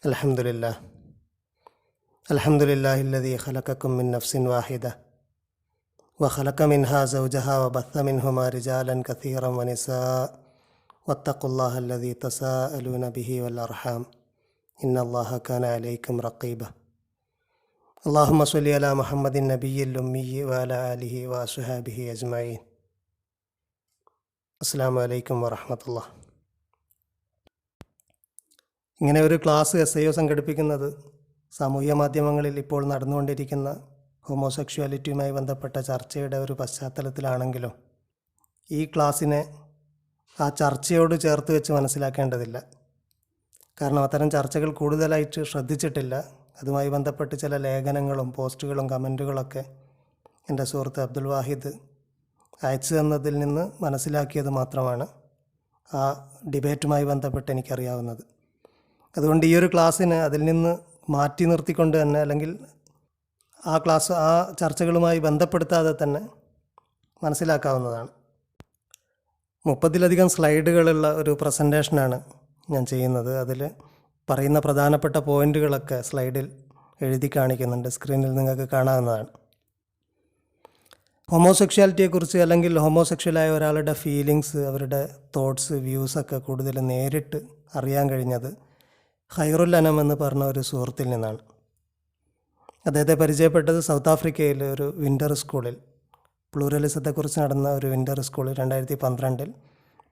അൽഹംദുലില്ലാഹ് അൽഹംദുലില്ലാഹില്ലദീ ഖലഖക്കും മിൻ നഫ്സിൻ വാഹിദ വഖലഖ മിൻഹാ സൗജഹാ വബസ്സ മിൻഹുമാ റിജാലൻ കസീറൻ വനിസാഅ വത്തഖുല്ലാഹല്ലദീ തസാഅലൂന ബിഹി വൽ അർഹാം ഇന്നല്ലാഹ കാന അലൈക്കും റഖീബ. അല്ലാഹുമ്മ സ്വല്ലി അലാ മുഹമ്മദിൻ നബിയ്യിൽ ഉമ്മിയ്യി വഅലാ ആലിഹി വഅസ്ഹാബിഹി അജ്മഈൻ. അസ്സലാമു അലൈക്കും വറഹ്മത്തുള്ളാഹി. ഇങ്ങനെ ഒരു ക്ലാസ് SIO സംഘടിപ്പിക്കുന്നത് സാമൂഹ്യ മാധ്യമങ്ങളിൽ ഇപ്പോൾ നടന്നുകൊണ്ടിരിക്കുന്ന ഹോമോസെക്ഷുവാലിറ്റിയുമായി ബന്ധപ്പെട്ട ചർച്ചയുടെ ഒരു പശ്ചാത്തലത്തിലാണെങ്കിലും ഈ ക്ലാസ്സിനെ ആ ചർച്ചയോട് ചേർത്ത് വെച്ച് മനസ്സിലാക്കേണ്ടതില്ല. കാരണം അത്തരം ചർച്ചകൾ കൂടുതലായിട്ട് ശ്രദ്ധിച്ചിട്ടില്ല. അതുമായി ബന്ധപ്പെട്ട് ചില ലേഖനങ്ങളും പോസ്റ്റുകളും കമൻറ്റുകളൊക്കെ എൻ്റെ സുഹൃത്ത് അബ്ദുൽ വാഹിദ് അയച്ചു തന്നതിൽ നിന്ന് മനസ്സിലാക്കിയത് മാത്രമാണ് ആ ഡിബേറ്റുമായി ബന്ധപ്പെട്ട് എനിക്കറിയാവുന്നത്. അതുകൊണ്ട് ഈ ഒരു ക്ലാസ്സിന് അതിൽ നിന്ന് മാറ്റി നിർത്തിക്കൊണ്ട് തന്നെ, അല്ലെങ്കിൽ ആ ചർച്ചകളുമായി ബന്ധപ്പെടുത്താതെ തന്നെ മനസ്സിലാക്കാവുന്നതാണ്. 30-ലധികം സ്ലൈഡുകളുള്ള ഒരു പ്രസൻറ്റേഷനാണ് ഞാൻ ചെയ്യുന്നത്. അതിൽ പറയുന്ന പ്രധാനപ്പെട്ട പോയിൻറ്റുകളൊക്കെ സ്ലൈഡിൽ എഴുതി കാണിക്കുന്നുണ്ട്. സ്ക്രീനിൽ നിങ്ങൾക്ക് കാണാവുന്നതാണ്. ഹോമോസെക്ഷുവാലിറ്റിയെക്കുറിച്ച് അല്ലെങ്കിൽ ഹോമോസെക്ഷലായ ഒരാളുടെ ഫീലിങ്സ്, അവരുടെ തോട്ട്സ്, വ്യൂസൊക്കെ കൂടുതൽ നേരിട്ട് അറിയാൻ കഴിഞ്ഞത് ഖൈറുൽ അനം എന്ന് പറഞ്ഞ ഒരു സുഹൃത്തിൽ നിന്നാണ്. അദ്ദേഹത്തെ പരിചയപ്പെട്ടത് സൗത്ത് ആഫ്രിക്കയിൽ ഒരു വിൻ്റർ സ്കൂളിൽ, പ്ലൂറലിസത്തെക്കുറിച്ച് നടന്ന ഒരു വിൻ്റർ സ്കൂളിൽ 2012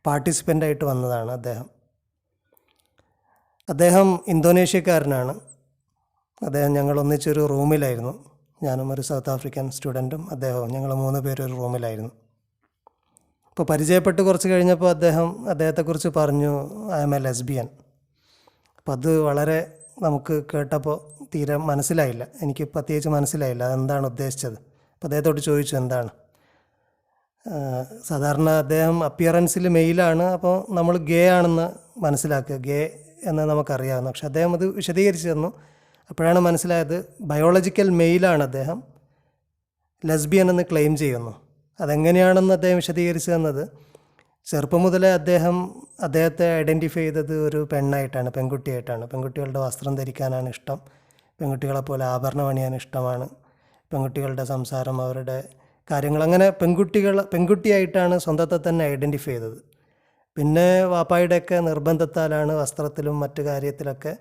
പാർട്ടിസിപ്പൻ്റായിട്ട് വന്നതാണ് അദ്ദേഹം ഇന്തോനേഷ്യക്കാരനാണ്. ഞങ്ങൾ ഒന്നിച്ചൊരു റൂമിലായിരുന്നു. ഞാനും ഒരു സൗത്ത് ആഫ്രിക്കൻ സ്റ്റുഡൻറ്റും അദ്ദേഹവും, ഞങ്ങൾ 3 പേര് ഒരു റൂമിലായിരുന്നു. അപ്പോൾ പരിചയപ്പെട്ട് കുറച്ച് കഴിഞ്ഞപ്പോൾ അദ്ദേഹത്തെക്കുറിച്ച് പറഞ്ഞു, ഐ ആം എ ലെസ്ബിയൻ. അപ്പോൾ അത് വളരെ നമുക്ക് കേട്ടപ്പോൾ തീരെ മനസ്സിലായില്ല, എനിക്ക് പ്രത്യേകിച്ച് മനസ്സിലായില്ല അതെന്താണ് ഉദ്ദേശിച്ചത്. അപ്പോൾ അദ്ദേഹത്തോട് ചോദിച്ചു എന്താണ്. സാധാരണ അദ്ദേഹം അപ്പിയറൻസിൽ മെയിലാണ്, അപ്പോൾ നമ്മൾ ഗേ ആണെന്ന് മനസ്സിലാക്കുക, ഗേ എന്ന് നമുക്കറിയാവുന്നു. പക്ഷെ അദ്ദേഹം അത് വിശദീകരിച്ച് തന്നു. അപ്പോഴാണ് മനസ്സിലായത് ബയോളജിക്കൽ മെയിലാണ് അദ്ദേഹം, ലെസ്ബിയൻ എന്ന് ക്ലെയിം ചെയ്യുന്നു. അതെങ്ങനെയാണെന്ന് അദ്ദേഹം വിശദീകരിച്ച് തന്നത്, ചെറുപ്പം മുതലേ അദ്ദേഹത്തെ ഐഡൻറ്റിഫൈ ചെയ്തത് ഒരു പെണ്ണായിട്ടാണ്, പെൺകുട്ടിയായിട്ടാണ്. പെൺകുട്ടികളുടെ വസ്ത്രം ധരിക്കാനാണ് ഇഷ്ടം, പെൺകുട്ടികളെപ്പോലെ ആഭരണം അണിയാൻ ഇഷ്ടമാണ്, പെൺകുട്ടികളുടെ സംസാരം, അവരുടെ കാര്യങ്ങൾ, അങ്ങനെ പെൺകുട്ടിയായിട്ടാണ് സ്വന്തത്തെ തന്നെ ഐഡൻറ്റിഫൈ ചെയ്തത്. പിന്നെ വാപ്പായുടെയൊക്കെ നിർബന്ധത്താലാണ് വസ്ത്രത്തിലും മറ്റു കാര്യത്തിലൊക്കെ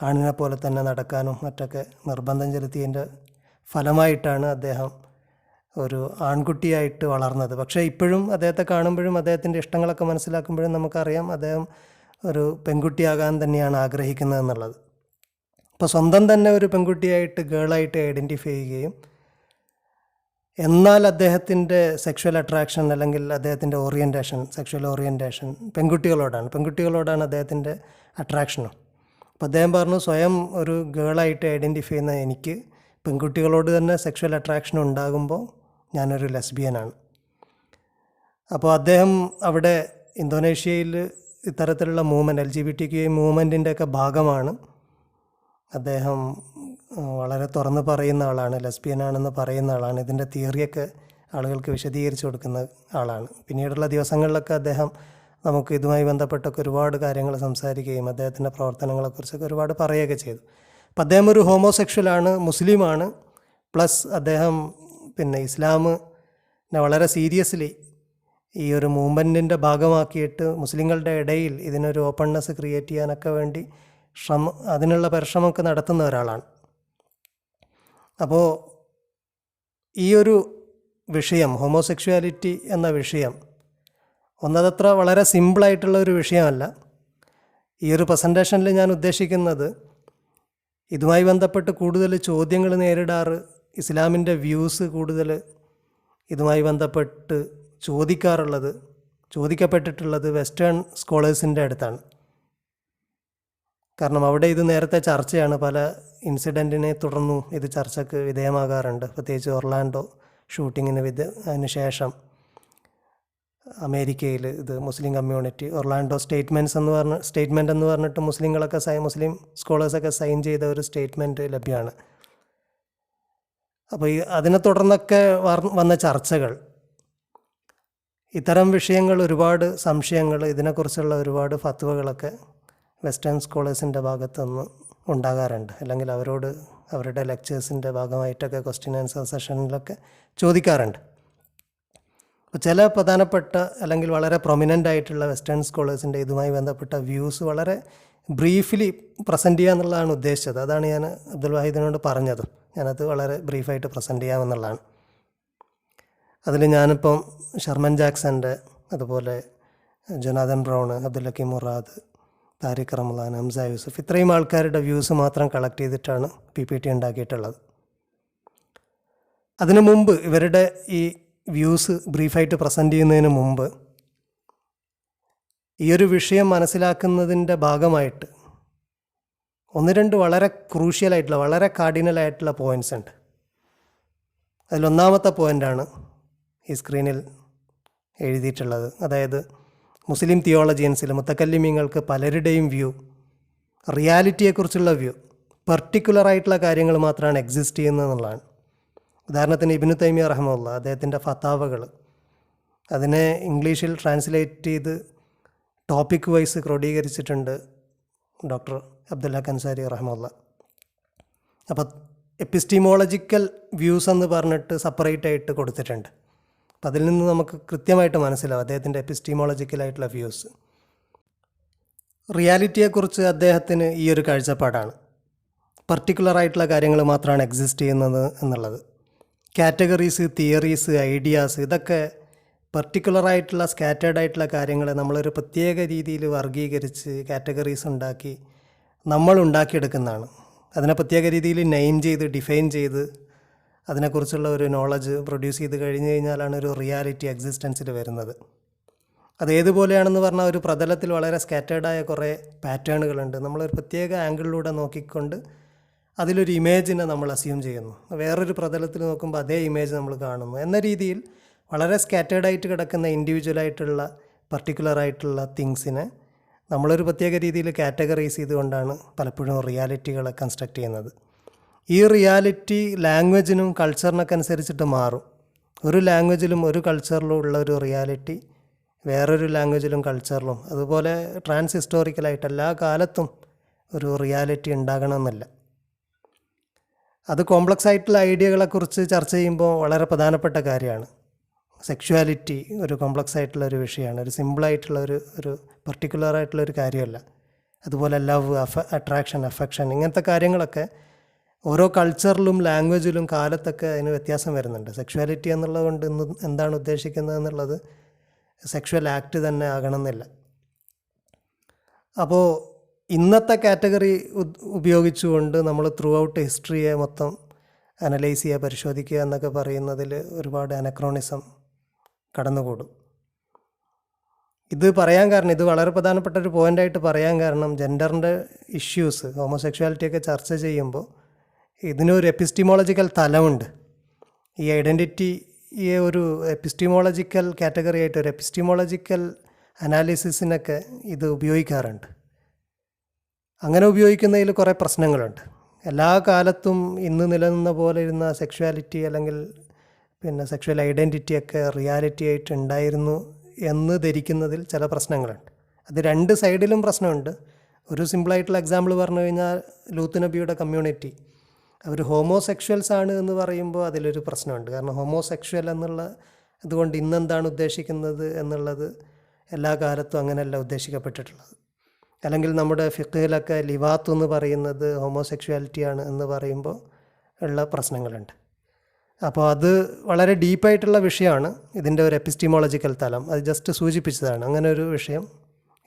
ആണിനെ പോലെ തന്നെ നടക്കാനും മറ്റൊക്കെ നിർബന്ധം ചെലുത്തിയതിൻ്റെ ഫലമായിട്ടാണ് അദ്ദേഹം ഒരു ആൺകുട്ടിയായിട്ട് വളർന്നത്. പക്ഷേ ഇപ്പോഴും അദ്ദേഹത്തെ കാണുമ്പോഴും അദ്ദേഹത്തിൻ്റെ ഇഷ്ടങ്ങളൊക്കെ മനസ്സിലാക്കുമ്പോഴും നമുക്കറിയാം അദ്ദേഹം ഒരു പെൺകുട്ടിയാകാൻ തന്നെയാണ് ആഗ്രഹിക്കുന്നതെന്നുള്ളത്. അപ്പോൾ സ്വന്തം തന്നെ ഒരു പെൺകുട്ടിയായിട്ട്, ഗേളായിട്ട് ഐഡൻറ്റിഫൈ ചെയ്യുകയും, എന്നാൽ അദ്ദേഹത്തിൻ്റെ സെക്ഷൽ അട്രാക്ഷൻ അല്ലെങ്കിൽ അദ്ദേഹത്തിൻ്റെ സെക്ഷൽ ഓറിയൻറ്റേഷൻ പെൺകുട്ടികളോടാണ് അദ്ദേഹത്തിൻ്റെ അട്രാക്ഷനും. അപ്പോൾ അദ്ദേഹം പറഞ്ഞു, സ്വയം ഒരു ഗേളായിട്ട് ഐഡൻറ്റിഫൈ ചെയ്യുന്ന എനിക്ക് പെൺകുട്ടികളോട് തന്നെ സെക്ഷൽ അട്രാക്ഷൻ ഉണ്ടാകുമ്പോൾ ഞാനൊരു ലെസ്ബിയനാണ്. അപ്പോൾ അദ്ദേഹം അവിടെ ഇന്തോനേഷ്യയിൽ ഇത്തരത്തിലുള്ള മൂവ്മെൻറ്റ്, LGBTQ മൂവ്മെൻറ്റിൻ്റെയൊക്കെ ഭാഗമാണ്. അദ്ദേഹം വളരെ തുറന്ന് പറയുന്ന ആളാണ്, ലെസ്ബിയനാണെന്ന് പറയുന്ന ആളാണ്. ഇതിൻ്റെ തിയറിയൊക്കെ ആളുകൾക്ക് വിശദീകരിച്ച് കൊടുക്കുന്ന ആളാണ്. പിന്നീടുള്ള ദിവസങ്ങളിലൊക്കെ അദ്ദേഹം നമുക്ക് ഇതുമായി ബന്ധപ്പെട്ടൊക്കെ ഒരുപാട് കാര്യങ്ങൾ സംസാരിക്കുകയും അദ്ദേഹത്തിൻ്റെ പ്രവർത്തനങ്ങളെക്കുറിച്ചൊക്കെ ഒരുപാട് പറയുകയൊക്കെ ചെയ്തു. അപ്പോൾ അദ്ദേഹം ഒരു ഹോമോസെക്ഷലാണ്, മുസ്ലിമാണ്, പ്ലസ് അദ്ദേഹം ഇസ്ലാമിനെ വളരെ സീരിയസ്ലി ഈ ഒരു മൂവ്മെൻറ്റിൻ്റെ ഭാഗമാക്കിയിട്ട് മുസ്ലിങ്ങളുടെ ഇടയിൽ ഇതിനൊരു ഓപ്പൺനെസ് ക്രിയേറ്റ് ചെയ്യാനൊക്കെ വേണ്ടി അതിനുള്ള പരിശ്രമമൊക്കെ നടത്തുന്ന ഒരാളാണ്. അപ്പോൾ ഈ ഒരു വിഷയം, ഹോമോസെക്ഷുവാലിറ്റി എന്ന വിഷയം ഒന്നതത്ര വളരെ സിമ്പിളായിട്ടുള്ള ഒരു വിഷയമല്ല. ഈ ഒരു പ്രസൻറ്റേഷനിൽ ഞാൻ ഉദ്ദേശിക്കുന്നത്, ഇതുമായി ബന്ധപ്പെട്ട് കൂടുതൽ ചോദ്യങ്ങൾ നേരിടാറ്, ഇസ്ലാമിൻ്റെ വ്യൂസ് കൂടുതൽ ഇതുമായി ബന്ധപ്പെട്ട് ചോദിക്കപ്പെട്ടിട്ടുള്ളത് വെസ്റ്റേൺ സ്കോളേഴ്സിൻ്റെ അടുത്താണ്. കാരണം അവിടെ ഇത് നേരത്തെ ചർച്ചയാണ്, പല ഇൻസിഡൻറ്റിനെ തുടർന്നും ഇത് ചർച്ചയ്ക്ക് വിധേയമാകാറുണ്ട്. പ്രത്യേകിച്ച് ഒർലാൻഡോ ഷൂട്ടിങ്ങിന് അതിന് ശേഷം അമേരിക്കയിൽ ഇത് മുസ്ലിം കമ്മ്യൂണിറ്റി ഒർലാൻഡോ സ്റ്റേറ്റ്മെൻറ്റ് എന്ന് പറഞ്ഞിട്ട് മുസ്ലിം സ്കോളേഴ്സൊക്കെ സൈൻ ചെയ്ത ഒരു സ്റ്റേറ്റ്മെൻറ്റ് ലഭ്യമാണ്. അപ്പോൾ അതിനെ തുടർന്നൊക്കെ വന്ന ചർച്ചകൾ, ഇത്തരം വിഷയങ്ങൾ, ഒരുപാട് സംശയങ്ങൾ, ഇതിനെക്കുറിച്ചുള്ള ഒരുപാട് ഫത്വകളൊക്കെ വെസ്റ്റേൺ സ്കോളേഴ്സിൻ്റെ ഭാഗത്തുനിന്ന് ഉണ്ടാകാറുണ്ട്. അല്ലെങ്കിൽ അവരോട് അവരുടെ ലെക്ചേഴ്സിൻ്റെ ഭാഗമായിട്ടൊക്കെ ക്വസ്റ്റ്യൻ ആൻസർ സെഷനിലൊക്കെ ചോദിക്കാറുണ്ട്. അപ്പോൾ ചില പ്രധാനപ്പെട്ട അല്ലെങ്കിൽ വളരെ പ്രൊമിനൻ്റ് ആയിട്ടുള്ള വെസ്റ്റേൺ സ്കോളേഴ്സിൻ്റെ ഇതുമായി ബന്ധപ്പെട്ട വ്യൂസ് വളരെ ബ്രീഫ്ലി പ്രസൻറ്റ് ചെയ്യുക എന്നുള്ളതാണ് ഉദ്ദേശിച്ചത്. അതാണ് ഞാൻ അബ്ദുൽ വാഹിദിനോട് പറഞ്ഞത്. ഞാനത് വളരെ ബ്രീഫായിട്ട് പ്രസൻറ്റ് ചെയ്യാമെന്നുള്ളതാണ്. അതിൽ ഞാനിപ്പം ഷർമൻ ജാക്സൻ്റെ, അതുപോലെ ജൊനാഥൻ ബ്രൗൺ, അബ്ദുൽ ഹക്കീം മുറാദ്, താരിഖ് റമദാൻ, ഹംസ യൂസുഫ്, ഇത്രയും ആൾക്കാരുടെ വ്യൂസ് മാത്രം കളക്ട് ചെയ്തിട്ടാണ് PPT ഉണ്ടാക്കിയിട്ടുള്ളത്. അതിനു മുമ്പ് ഇവരുടെ ഈ വ്യൂസ് ബ്രീഫായിട്ട് പ്രസൻറ്റ് ചെയ്യുന്നതിന് മുമ്പ് ഈ ഒരു വിഷയം മനസ്സിലാക്കുന്നതിൻ്റെ ഭാഗമായിട്ട് ഒന്ന് രണ്ട് വളരെ ക്രൂഷ്യലായിട്ടുള്ള, വളരെ കാർഡിനലായിട്ടുള്ള പോയിൻറ്റ്സ് ഉണ്ട്. അതിലൊന്നാമത്തെ പോയിൻ്റാണ് ഈ സ്ക്രീനിൽ എഴുതിയിട്ടുള്ളത്. അതായത് മുസ്ലിം തിയോളജിയൻസിൽ മുത്തക്കല്ലിമീങ്ങൾക്ക് പലരുടെയും വ്യൂ, റിയാലിറ്റിയെക്കുറിച്ചുള്ള വ്യൂ, പെർട്ടിക്കുലറായിട്ടുള്ള കാര്യങ്ങൾ മാത്രമാണ് എക്സിസ്റ്റ് ചെയ്യുന്നത് എന്നുള്ളതാണ്. ഉദാഹരണത്തിന് ഇബ്നു തൈമിയ റഹ്മത്തുള്ളാഹി അദ്ദേഹത്തിൻ്റെ ഫത്താവകൾ, അതിനെ ഇംഗ്ലീഷിൽ ട്രാൻസ്ലേറ്റ് ചെയ്ത് ടോപ്പിക് വൈസ് ക്രോഡീകരിച്ചിട്ടുണ്ട് ഡോക്ടർ അബ്ദുൽ ഹക്ക് അൻസാരി റഹ്മത്തുള്ളാഹി. അപ്പോൾ എപ്പിസ്റ്റീമോളജിക്കൽ വ്യൂസ് എന്ന് പറഞ്ഞിട്ട് സെപ്പറേറ്റ് ആയിട്ട് കൊടുത്തിട്ടുണ്ട്. അപ്പം അതിൽ നിന്ന് നമുക്ക് കൃത്യമായിട്ട് മനസ്സിലാവും അദ്ദേഹത്തിൻ്റെ എപ്പിസ്റ്റീമോളജിക്കലായിട്ടുള്ള വ്യൂസ്. റിയാലിറ്റിയെക്കുറിച്ച് അദ്ദേഹത്തിന് ഈ ഒരു കാഴ്ചപ്പാടാണ്, പർട്ടിക്കുലറായിട്ടുള്ള കാര്യങ്ങൾ മാത്രമാണ് എക്സിസ്റ്റ് ചെയ്യുന്നത് എന്നുള്ളത്. കാറ്റഗറീസ്, തിയറീസ്, ഐഡിയാസ്, ഇതൊക്കെ പർട്ടിക്കുലറായിട്ടുള്ള സ്കാറ്റേർഡ് ആയിട്ടുള്ള കാര്യങ്ങളെ നമ്മളൊരു പ്രത്യേക രീതിയിൽ വർഗീകരിച്ച് കാറ്റഗറീസ് ഉണ്ടാക്കി നമ്മൾ ഉണ്ടാക്കിയെടുക്കുന്നതാണ്. അതിനെ പ്രത്യേക രീതിയിൽ നെയിം ചെയ്ത് ഡിഫൈൻ ചെയ്ത് അതിനെക്കുറിച്ചുള്ള ഒരു നോളജ് പ്രൊഡ്യൂസ് ചെയ്ത് കഴിഞ്ഞ് കഴിഞ്ഞാലാണ് ഒരു റിയാലിറ്റി എക്സിസ്റ്റൻസിൽ വരുന്നത്. അതേതുപോലെയാണെന്ന് പറഞ്ഞാൽ ഒരു പ്രതലത്തിൽ വളരെ സ്കാറ്റേർഡായ കുറേ പാറ്റേണുകളുണ്ട്. നമ്മളൊരു പ്രത്യേക ആംഗിളിലൂടെ നോക്കിക്കൊണ്ട് അതിലൊരു ഇമേജിനെ നമ്മൾ അസ്യൂം ചെയ്യുന്നു. വേറൊരു പ്രതലത്തിൽ നോക്കുമ്പോൾ അതേ ഇമേജ് നമ്മൾ കാണുന്നു എന്ന രീതിയിൽ വളരെ സ്കാറ്റേർഡായിട്ട് കിടക്കുന്ന ഇൻഡിവിജ്വലായിട്ടുള്ള പർട്ടിക്കുലറായിട്ടുള്ള തിങ്സിനെ നമ്മളൊരു പ്രത്യേക രീതിയിൽ കാറ്റഗറൈസ് ചെയ്തുകൊണ്ടാണ് പലപ്പോഴും റിയാലിറ്റികളെ കൺസ്ട്രക്റ്റ് ചെയ്യുന്നത്. ഈ റിയാലിറ്റി ലാംഗ്വേജിനും കൾച്ചറിനൊക്കെ അനുസരിച്ചിട്ട് മാറും. ഒരു ലാംഗ്വേജിലും ഒരു കൾച്ചറിലും ഉള്ള ഒരു റിയാലിറ്റി വേറൊരു ലാംഗ്വേജിലും കൾച്ചറിലും അതുപോലെ ട്രാൻസ് ഹിസ്റ്റോറിക്കലായിട്ട് എല്ലാ കാലത്തും ഒരു റിയാലിറ്റി ഉണ്ടാകണമെന്നില്ല. അത് കോംപ്ലക്സ് ആയിട്ടുള്ള ഐഡിയകളെക്കുറിച്ച് ചർച്ച ചെയ്യുമ്പോൾ വളരെ പ്രധാനപ്പെട്ട കാര്യമാണ്. സെക്ഷുവാലിറ്റി ഒരു കോംപ്ലക്സ് ആയിട്ടുള്ള ഒരു വിഷയമാണ്, ഒരു സിമ്പിളായിട്ടുള്ള ഒരു പർട്ടിക്കുലറായിട്ടുള്ളൊരു കാര്യമല്ല. അതുപോലെ ലവ്, അട്രാക്ഷൻ, അഫെക്ഷൻ, ഇങ്ങനത്തെ കാര്യങ്ങളൊക്കെ ഓരോ കൾച്ചറിലും ലാംഗ്വേജിലും കാലത്തൊക്കെ അതിന് വ്യത്യാസം വരുന്നുണ്ട്. സെക്ഷുവാലിറ്റി എന്നുള്ളത് കൊണ്ട് ഇന്ന് എന്താണ് ഉദ്ദേശിക്കുന്നത് എന്നുള്ളത് സെക്ഷുവൽ ആക്ട് തന്നെ ആകണമെന്നില്ല. അപ്പോൾ ഇന്നത്തെ കാറ്റഗറി ഉപയോഗിച്ചുകൊണ്ട് നമ്മൾ ത്രൂ ഔട്ട് ഹിസ്റ്ററിയെ മൊത്തം അനലൈസ് ചെയ്യുക, പരിശോധിക്കുക എന്നൊക്കെ പറയുന്നതിൽ ഒരുപാട് അനക്രോണിസം കടന്നുകൂടും. ഇത് പറയാൻ കാരണം, ഇത് വളരെ പ്രധാനപ്പെട്ട ഒരു പോയിൻ്റായിട്ട് പറയാൻ കാരണം, ജെൻഡറിൻ്റെ ഇഷ്യൂസ്, ഹോമോസെക്ഷുവാലിറ്റിയൊക്കെ ചർച്ച ചെയ്യുമ്പോൾ ഇതിനൊരു എപ്പിസ്റ്റീമോളജിക്കൽ തലമുണ്ട്. ഈ ഐഡൻറ്റിറ്റിയെ ഒരു എപ്പിസ്റ്റീമോളജിക്കൽ കാറ്റഗറി ആയിട്ട്, ഒരു എപ്പിസ്റ്റീമോളജിക്കൽ അനാലിസിസിനൊക്കെ ഇത് ഉപയോഗിക്കാറുണ്ട്. അങ്ങനെ ഉപയോഗിക്കുന്നതിൽ കുറേ പ്രശ്നങ്ങളുണ്ട്. എല്ലാ കാലത്തും ഇന്ന് നിലനിന്ന പോലെ ഇരുന്ന സെക്ഷുവാലിറ്റി അല്ലെങ്കിൽ സെക്ഷുവൽ ഐഡൻറ്റിറ്റിയൊക്കെ റിയാലിറ്റി ആയിട്ട് ഉണ്ടായിരുന്നു എന്ന് ധരിക്കുന്നതിൽ ചില പ്രശ്നങ്ങളുണ്ട്. അത് രണ്ട് സൈഡിലും പ്രശ്നമുണ്ട്. ഒരു സിമ്പിളായിട്ടുള്ള എക്സാമ്പിൾ പറഞ്ഞു കഴിഞ്ഞാൽ ലൂത്ത് നബിയുടെ കമ്മ്യൂണിറ്റി അവർ ഹോമോസെക്ഷൽസ് ആണ് എന്ന് പറയുമ്പോൾ അതിലൊരു പ്രശ്നമുണ്ട്. കാരണം ഹോമോസെക്ഷൽ എന്നുള്ള അതുകൊണ്ട് ഇന്നെന്താണ് ഉദ്ദേശിക്കുന്നത് എന്നുള്ളത് എല്ലാ കാലത്തും അങ്ങനെയല്ല ഉദ്ദേശിക്കപ്പെട്ടിട്ടുള്ളത്. അല്ലെങ്കിൽ നമ്മുടെ ഫിഖ്ഹിലൊക്കെ ലിവാത്ത് എന്ന് പറയുന്നത് ഹോമോസെക്ഷുവാലിറ്റിയാണ് എന്ന് പറയുമ്പോൾ ഉള്ള പ്രശ്നങ്ങളുണ്ട്. അപ്പോൾ അത് വളരെ ഡീപ്പായിട്ടുള്ള വിഷയമാണ്. ഇതിൻ്റെ ഒരു എപ്പിസ്റ്റീമോളജിക്കൽ തലം അത് ജസ്റ്റ് സൂചിപ്പിച്ചതാണ്. അങ്ങനെ ഒരു വിഷയം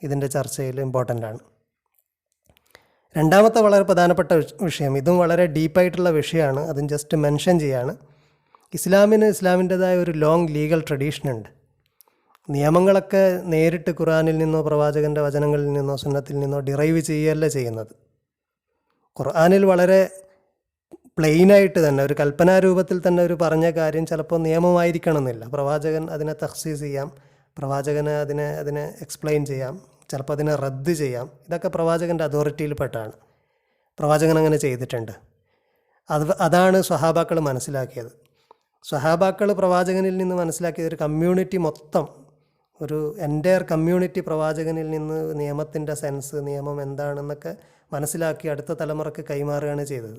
ഇതിൻ്റെ ചർച്ചയിൽ ഇമ്പോർട്ടൻ്റ് ആണ്. രണ്ടാമത്തെ വളരെ പ്രധാനപ്പെട്ട വിഷയം, ഇതും വളരെ ഡീപ്പായിട്ടുള്ള വിഷയമാണ്, അതും ജസ്റ്റ് മെൻഷൻ ചെയ്യാണ്. ഇസ്ലാമിൻ്റെതായ ഒരു ലോങ് ലീഗൽ ട്രഡീഷനുണ്ട്. നിയമങ്ങളൊക്കെ നേരിട്ട് ഖുർആനിൽ നിന്നോ പ്രവാചകൻ്റെ വചനങ്ങളിൽ നിന്നോ സുന്നത്തിൽ നിന്നോ ഡിറൈവ് ചെയ്യുകയല്ല ചെയ്യുന്നത്. ഖുർആനിൽ വളരെ പ്ലെയിനായിട്ട് തന്നെ ഒരു കൽപ്പനാരൂപത്തിൽ തന്നെ ഒരു പറഞ്ഞ കാര്യം ചിലപ്പോൾ നിയമമായിരിക്കണമെന്നില്ല. പ്രവാചകൻ അതിനെ തഖ്സീസ് ചെയ്യാം, പ്രവാചകന് അതിനെ എക്സ്പ്ലെയിൻ ചെയ്യാം, ചിലപ്പോൾ അതിനെ റദ്ദ് ചെയ്യാം. ഇതൊക്കെ പ്രവാചകൻ്റെ അതോറിറ്റിയിൽപ്പെട്ടാണ്. പ്രവാചകൻ അങ്ങനെ ചെയ്തിട്ടുണ്ട്. അതാണ് സ്വഹാബാക്കൾ മനസ്സിലാക്കിയത്. സ്വഹാബാക്കൾ പ്രവാചകനിൽ നിന്ന് മനസ്സിലാക്കിയത് ഒരു കമ്മ്യൂണിറ്റി മൊത്തം ഒരു എൻ്റയർ കമ്മ്യൂണിറ്റി പ്രവാചകനിൽ നിന്ന് നിയമത്തിൻ്റെ സെൻസ്, നിയമം എന്താണെന്നൊക്കെ മനസ്സിലാക്കി അടുത്ത തലമുറക്ക് കൈമാറുകയാണ് ചെയ്തത്.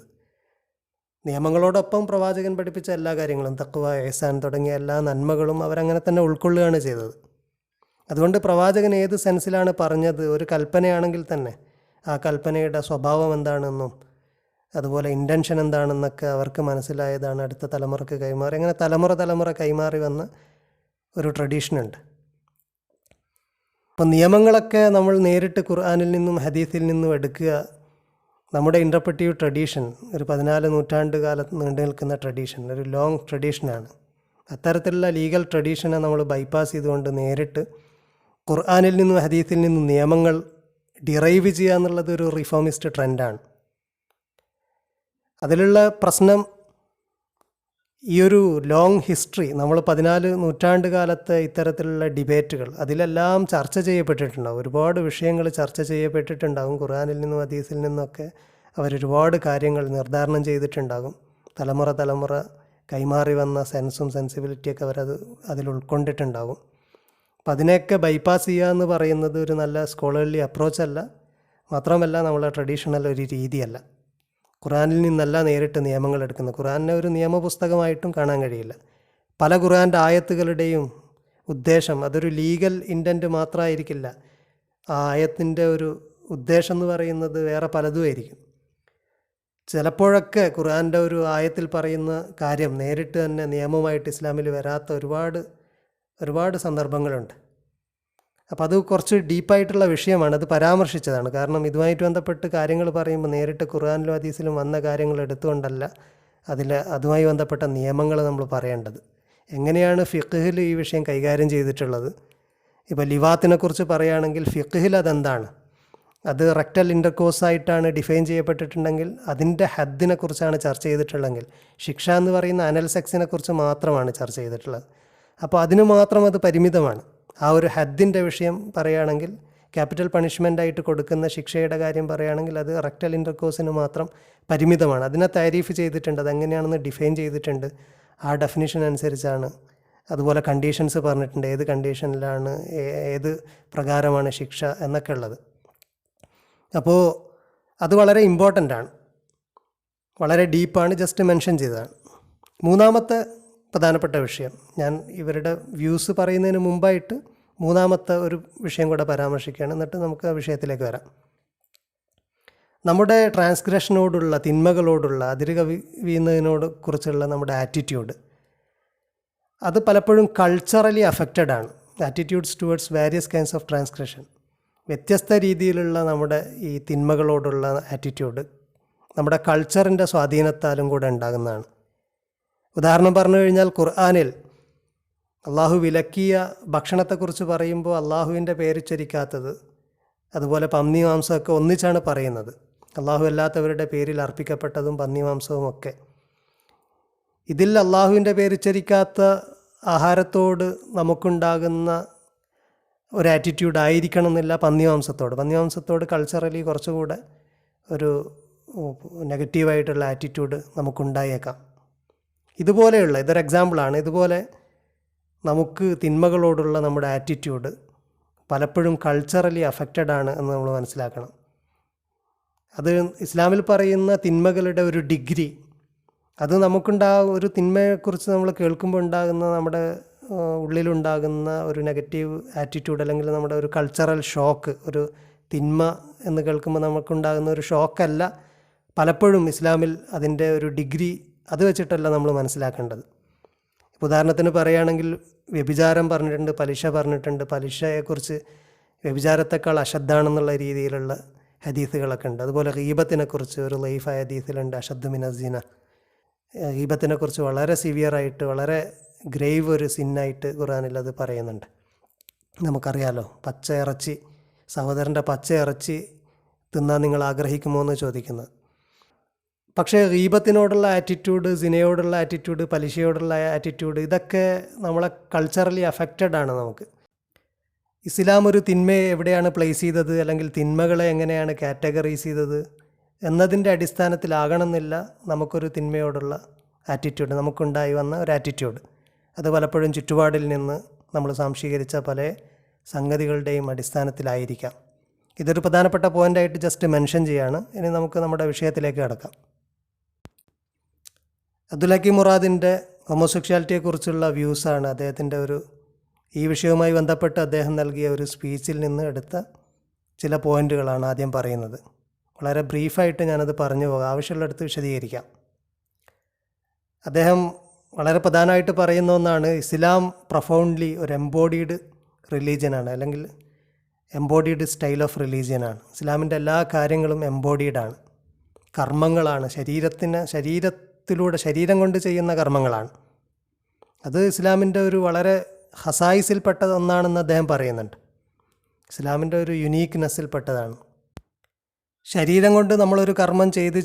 നിയമങ്ങളോടൊപ്പം പ്രവാചകൻ പഠിപ്പിച്ച എല്ലാ കാര്യങ്ങളും, തഖ്വ, ഇഹ്സാൻ തുടങ്ങിയ എല്ലാ നന്മകളും അവരങ്ങനെ തന്നെ ഉൾക്കൊള്ളുകയാണ് ചെയ്തത്. അതുകൊണ്ട് പ്രവാചകൻ ഏത് സെൻസിലാണ് പറഞ്ഞത്, ഒരു കൽപ്പനയാണെങ്കിൽ തന്നെ ആ കൽപ്പനയുടെ സ്വഭാവം എന്താണെന്നും അതുപോലെ ഇൻറ്റൻഷൻ എന്താണെന്നൊക്കെ അവർക്ക് മനസ്സിലായതാണ് അടുത്ത തലമുറക്ക് കൈമാറി. അങ്ങനെ തലമുറ കൈമാറി വന്ന ഒരു ട്രഡീഷനുണ്ട്. അപ്പോൾ നിയമങ്ങളൊക്കെ നമ്മൾ നേരിട്ട് ഖുർആനിൽ നിന്നും ഹദീസിൽ നിന്നും എടുക്കുക, നമ്മുടെ ഇൻ്റർപ്രറ്റീവ് ട്രഡീഷൻ, ഒരു 14 നൂറ്റാണ്ട് കാലത്ത് നീണ്ടു നിൽക്കുന്ന ട്രഡീഷൻ, ഒരു ലോങ് ട്രഡീഷനാണ്. അത്തരത്തിലുള്ള ലീഗൽ ട്രഡീഷനെ നമ്മൾ ബൈപ്പാസ് ചെയ്തുകൊണ്ട് നേരിട്ട് ഖുർആനിൽ നിന്നും ഹദീസിൽ നിന്നും നിയമങ്ങൾ ഡിറൈവ് ചെയ്യുക എന്നുള്ളത് ഒരു റിഫോമിസ്റ്റ് ട്രെൻഡാണ്. അതിലുള്ള പ്രശ്നം, ഈ ഒരു ലോങ് ഹിസ്റ്ററി, നമ്മൾ 14 നൂറ്റാണ്ട് കാലത്തെ ഇത്തരത്തിലുള്ള ഡിബേറ്റുകൾ, അതിലെല്ലാം ചർച്ച ചെയ്യപ്പെട്ടിട്ടുണ്ടാകും. ഒരുപാട് വിഷയങ്ങൾ ചർച്ച ചെയ്യപ്പെട്ടിട്ടുണ്ടാകും. ഖുർആനിൽ നിന്നും ഹദീസിൽ നിന്നൊക്കെ അവരൊരുപാട് കാര്യങ്ങൾ നിർദ്ധാരണം ചെയ്തിട്ടുണ്ടാകും. തലമുറ കൈമാറി വന്ന സെൻസും സെൻസിബിലിറ്റിയൊക്കെ അതിൽ ഉൾക്കൊണ്ടിട്ടുണ്ടാകും. അപ്പം അതിനെയൊക്കെ ബൈപ്പാസ് ചെയ്യുക എന്ന് പറയുന്നത് ഒരു നല്ല സ്കോളർലി അപ്രോച്ചല്ല. മാത്രമല്ല നമ്മളെ ട്രഡീഷണൽ ഒരു രീതിയല്ല. ഖുർആനിൽ നിന്നല്ല നേരിട്ട് നിയമങ്ങൾ എടുക്കുന്നത്. ഖുർആനെ ഒരു നിയമപുസ്തകമായിട്ടും കാണാൻ കഴിയില്ല. പല ഖുർആൻ്റെ ആയത്തുകളുടെയും ഉദ്ദേശം അതൊരു ലീഗൽ ഇൻറ്റൻറ്റ് മാത്രമായിരിക്കില്ല. ആ ആയത്തിൻ്റെ ഒരു ഉദ്ദേശം എന്ന് പറയുന്നത് വേറെ പലതുമായിരിക്കും. ചിലപ്പോഴൊക്കെ ഖുർആൻ്റെ ഒരു ആയത്തിൽ പറയുന്ന കാര്യം നേരിട്ട് തന്നെ നിയമമായിട്ട് ഇസ്ലാമിൽ വരാത്ത ഒരുപാട് സന്ദർഭങ്ങളുണ്ട്. അപ്പോൾ അത് കുറച്ച് ഡീപ്പായിട്ടുള്ള വിഷയമാണ്, അത് പരാമർശിച്ചതാണ്. കാരണം ഇതുമായിട്ട് ബന്ധപ്പെട്ട് കാര്യങ്ങൾ പറയുമ്പോൾ നേരിട്ട് ഖുർആനിലും ഹദീസിലും വന്ന കാര്യങ്ങൾ എടുത്തുകൊണ്ടല്ല അതുമായി ബന്ധപ്പെട്ട നിയമങ്ങൾ നമ്മൾ പറയേണ്ടത്. എങ്ങനെയാണ് ഫിഖ്ഹിൽ ഈ വിഷയം കൈകാര്യം ചെയ്തിട്ടുള്ളത്? ഇപ്പോൾ ലിവാത്തിനെക്കുറിച്ച് പറയുകയാണെങ്കിൽ ഫിഖ്ഹിൽ അതെന്താണ്? അത് റെക്ടൽ ഇൻ്റർകോഴ്സായിട്ടാണ് ഡിഫൈൻ ചെയ്യപ്പെട്ടിട്ടുണ്ടെങ്കിൽ അതിൻ്റെ ഹദ്ദിനെക്കുറിച്ചാണ് ചർച്ച ചെയ്തിട്ടുള്ളതെങ്കിൽ, ശിക്ഷ എന്ന് പറയുന്ന അനൽ സെക്സിനെക്കുറിച്ച് മാത്രമാണ് ചർച്ച ചെയ്തിട്ടുള്ളത്. അപ്പോൾ അതിന് മാത്രം അത് പരിമിതമാണ്. ആ ഒരു ഹദ്ദിൻ്റെ വിഷയം പറയുകയാണെങ്കിൽ, ക്യാപിറ്റൽ പണിഷ്മെൻ്റായിട്ട് കൊടുക്കുന്ന ശിക്ഷയുടെ കാര്യം പറയുകയാണെങ്കിൽ അത് റെക്ടൽ ഇൻ്റർകോഴ്സിന് മാത്രം പരിമിതമാണ്. അതിനെ താരീഫ് ചെയ്തിട്ടുണ്ട്, അതെങ്ങനെയാണെന്ന് ഡിഫൈൻ ചെയ്തിട്ടുണ്ട്. ആ ഡെഫിനിഷൻ അനുസരിച്ചാണ്. അതുപോലെ കണ്ടീഷൻസ് പറഞ്ഞിട്ടുണ്ട്, ഏത് കണ്ടീഷനിലാണ്, ഏത് പ്രകാരമാണ് ശിക്ഷ എന്നൊക്കെ ഉള്ളത്. അപ്പോൾ അത് വളരെ ഇമ്പോർട്ടൻ്റ് ആണ്, വളരെ ഡീപ്പാണ്, ജസ്റ്റ് മെൻഷൻ ചെയ്തതാണ്. മൂന്നാമത്തെ പ്രധാനപ്പെട്ട വിഷയം, ഞാൻ ഇവരുടെ വ്യൂസ് പറയുന്നതിന് മുമ്പായിട്ട് മൂന്നാമത്തെ ഒരു വിഷയം കൂടെ പരാമർശിക്കുകയാണ്, എന്നിട്ട് നമുക്ക് ആ വിഷയത്തിലേക്ക് വരാം. നമ്മുടെ ട്രാൻസ്ഗ്രഷനോടുള്ള, തിന്മകളോടുള്ള, അതിരുകവിയുന്നതിനോട് കുറിച്ചുള്ള നമ്മുടെ ആറ്റിറ്റ്യൂഡ്, അത് പലപ്പോഴും കൾച്ചറലി അഫക്റ്റഡ് ആണ്. Attitudes towards various kinds of transgression, വ്യത്യസ്ത രീതിയിലുള്ള നമ്മുടെ ഈ തിന്മകളോടുള്ള ആറ്റിറ്റ്യൂഡ് നമ്മുടെ കൾച്ചറിൻ്റെ സ്വാധീനത്താലും കൂടെ ഉണ്ടാകുന്നതാണ്. ഉദാഹരണം പറഞ്ഞു കഴിഞ്ഞാൽ, ഖുർആനിൽ അള്ളാഹു വിലക്കിയ ഭക്ഷണത്തെക്കുറിച്ച് പറയുമ്പോൾ അള്ളാഹുവിൻ്റെ പേരുച്ചരിക്കാത്തത്, അതുപോലെ പന്നി മാംസമൊക്കെ ഒന്നിച്ചാണ് പറയുന്നത്. അള്ളാഹു അല്ലാത്തവരുടെ പേരിൽ അർപ്പിക്കപ്പെട്ടതും പന്നി മാംസവും ഒക്കെ. ഇതിൽ അള്ളാഹുവിൻ്റെ പേരുച്ചരിക്കാത്ത ആഹാരത്തോട് നമുക്കുണ്ടാകുന്ന ഒരു ആറ്റിറ്റ്യൂഡ് ആയിരിക്കണം എന്നില്ല പന്നി മാംസത്തോട് കൾച്ചറലി കുറച്ചുകൂടെ ഒരു നെഗറ്റീവായിട്ടുള്ള ആറ്റിറ്റ്യൂഡ് നമുക്കുണ്ടായേക്കാം. ഇതുപോലെയുള്ള, ഇതൊരു എക്സാമ്പിളാണ്, ഇതുപോലെ നമുക്ക് തിന്മകളോടുള്ള നമ്മുടെ ആറ്റിറ്റ്യൂഡ് പലപ്പോഴും കൾച്ചറലി അഫക്റ്റഡ് ആണ് എന്ന് നമ്മൾ മനസ്സിലാക്കണം. അത് ഇസ്ലാമിൽ പറയുന്ന തിന്മകളുടെ ഒരു ഡിഗ്രി, അത് ഒരു തിന്മയെക്കുറിച്ച് നമ്മൾ കേൾക്കുമ്പോൾ ഉണ്ടാകുന്ന, നമ്മുടെ ഉള്ളിലുണ്ടാകുന്ന ഒരു നെഗറ്റീവ് ആറ്റിറ്റ്യൂഡ്, അല്ലെങ്കിൽ നമ്മുടെ ഒരു കൾച്ചറൽ ഷോക്ക്, ഒരു തിന്മ എന്ന് കേൾക്കുമ്പോൾ നമുക്കുണ്ടാകുന്ന ഒരു ഷോക്കല്ല പലപ്പോഴും ഇസ്ലാമിൽ അതിൻ്റെ ഒരു ഡിഗ്രി അത് വെച്ചിട്ടല്ല നമ്മൾ മനസ്സിലാക്കേണ്ടത്. ഉദാഹരണത്തിന് പറയുകയാണെങ്കിൽ, വ്യഭിചാരം പറഞ്ഞിട്ടുണ്ട്, പലിശ പറഞ്ഞിട്ടുണ്ട്. പലിശയെക്കുറിച്ച് വ്യഭിചാരത്തെക്കാൾ അശദ്ധാണെന്നുള്ള രീതിയിലുള്ള ഹദീസുകളൊക്കെ ഉണ്ട്. അതുപോലെ ഗീബത്തിനെക്കുറിച്ച് ഒരു ലൈഫായ ഹദീസിലുണ്ട്, അശദ്ദു മിനസ്സിന. ഗീബത്തിനെക്കുറിച്ച് വളരെ സിവിയറായിട്ട്, വളരെ ഗ്രേവ് ഒരു സിന്നായിട്ട് ഖുർആനിൽ അത് പറയുന്നുണ്ട്. നമുക്കറിയാലോ, പച്ച ഇറച്ചി, സഹോദരൻ്റെ പച്ച ഇറച്ചി തിന്നാൻ നിങ്ങൾ ആഗ്രഹിക്കുമോ എന്ന് ചോദിക്കുന്നത്. പക്ഷേ ഗീബത്തിനോടുള്ള ആറ്റിറ്റ്യൂഡ്, സിനയോടുള്ള ആറ്റിറ്റ്യൂഡ്, പലിശയോടുള്ള ആറ്റിറ്റ്യൂഡ്, ഇതൊക്കെ നമ്മളെ കൾച്ചറലി അഫക്റ്റഡ് ആണ്. നമുക്ക് ഇസ്ലാം ഒരു തിന്മയെ എവിടെയാണ് പ്ലേസ് ചെയ്തത്, അല്ലെങ്കിൽ തിന്മകളെ എങ്ങനെയാണ് കാറ്റഗറൈസ് ചെയ്തത് എന്നതിൻ്റെ അടിസ്ഥാനത്തിലാകണമെന്നില്ല നമുക്കൊരു തിന്മയോടുള്ള ആറ്റിറ്റ്യൂഡ്, നമുക്കുണ്ടായി വന്ന ഒരു ആറ്റിറ്റ്യൂഡ്. അത് പലപ്പോഴും ചുറ്റുപാടിൽ നിന്ന് നമ്മൾ സാംശീകരിച്ച പല സംഗതികളുടെയും അടിസ്ഥാനത്തിലായിരിക്കാം. ഇതൊരു പ്രധാനപ്പെട്ട പോയിൻ്റായിട്ട് ജസ്റ്റ് മെൻഷൻ ചെയ്യാണ്. ഇനി നമുക്ക് നമ്മുടെ വിഷയത്തിലേക്ക് കടക്കാം. അബ്ദുൽ ഹക്കീം മുറാദിൻ്റെ ഹോമോസെക്ഷുവാലിറ്റിയെക്കുറിച്ചുള്ള വ്യൂസാണ് അദ്ദേഹത്തിൻ്റെ ഈ വിഷയവുമായി ബന്ധപ്പെട്ട് അദ്ദേഹം നൽകിയ ഒരു സ്പീച്ചിൽ നിന്ന് എടുത്ത ചില പോയിൻ്റുകളാണ് ആദ്യം പറയുന്നത്. വളരെ ബ്രീഫായിട്ട് ഞാനത് പറഞ്ഞു പോകാം, ആവശ്യമുള്ളിടത്ത് വിശദീകരിക്കാം. അദ്ദേഹം വളരെ പ്രധാനമായിട്ട് പറയുന്ന ഒന്നാണ്, ഇസ്ലാം പ്രൊഫൗണ്ട്ലി ഒരു എംബോഡീഡ് റിലീജിയനാണ്, അല്ലെങ്കിൽ എംബോഡീഡ് സ്റ്റൈൽ ഓഫ് റിലീജിയനാണ്. ഇസ്ലാമിൻ്റെ എല്ലാ കാര്യങ്ങളും എംബോഡീഡാണ്, കർമ്മങ്ങളാണ്, ശരീരം കൊണ്ട് ചെയ്യുന്ന കർമ്മങ്ങളാണ്. അത് ഇസ്ലാമിൻ്റെ ഒരു വളരെ ഹസായിസിൽപ്പെട്ട ഒന്നാണെന്ന് അദ്ദേഹം പറയുന്നുണ്ട്. ഇസ്ലാമിൻ്റെ ഒരു യുനീക്ക്നെസ്സിൽപ്പെട്ടതാണ്. ശരീരം കൊണ്ട് നമ്മളൊരു കർമ്മം ചെയ്ത്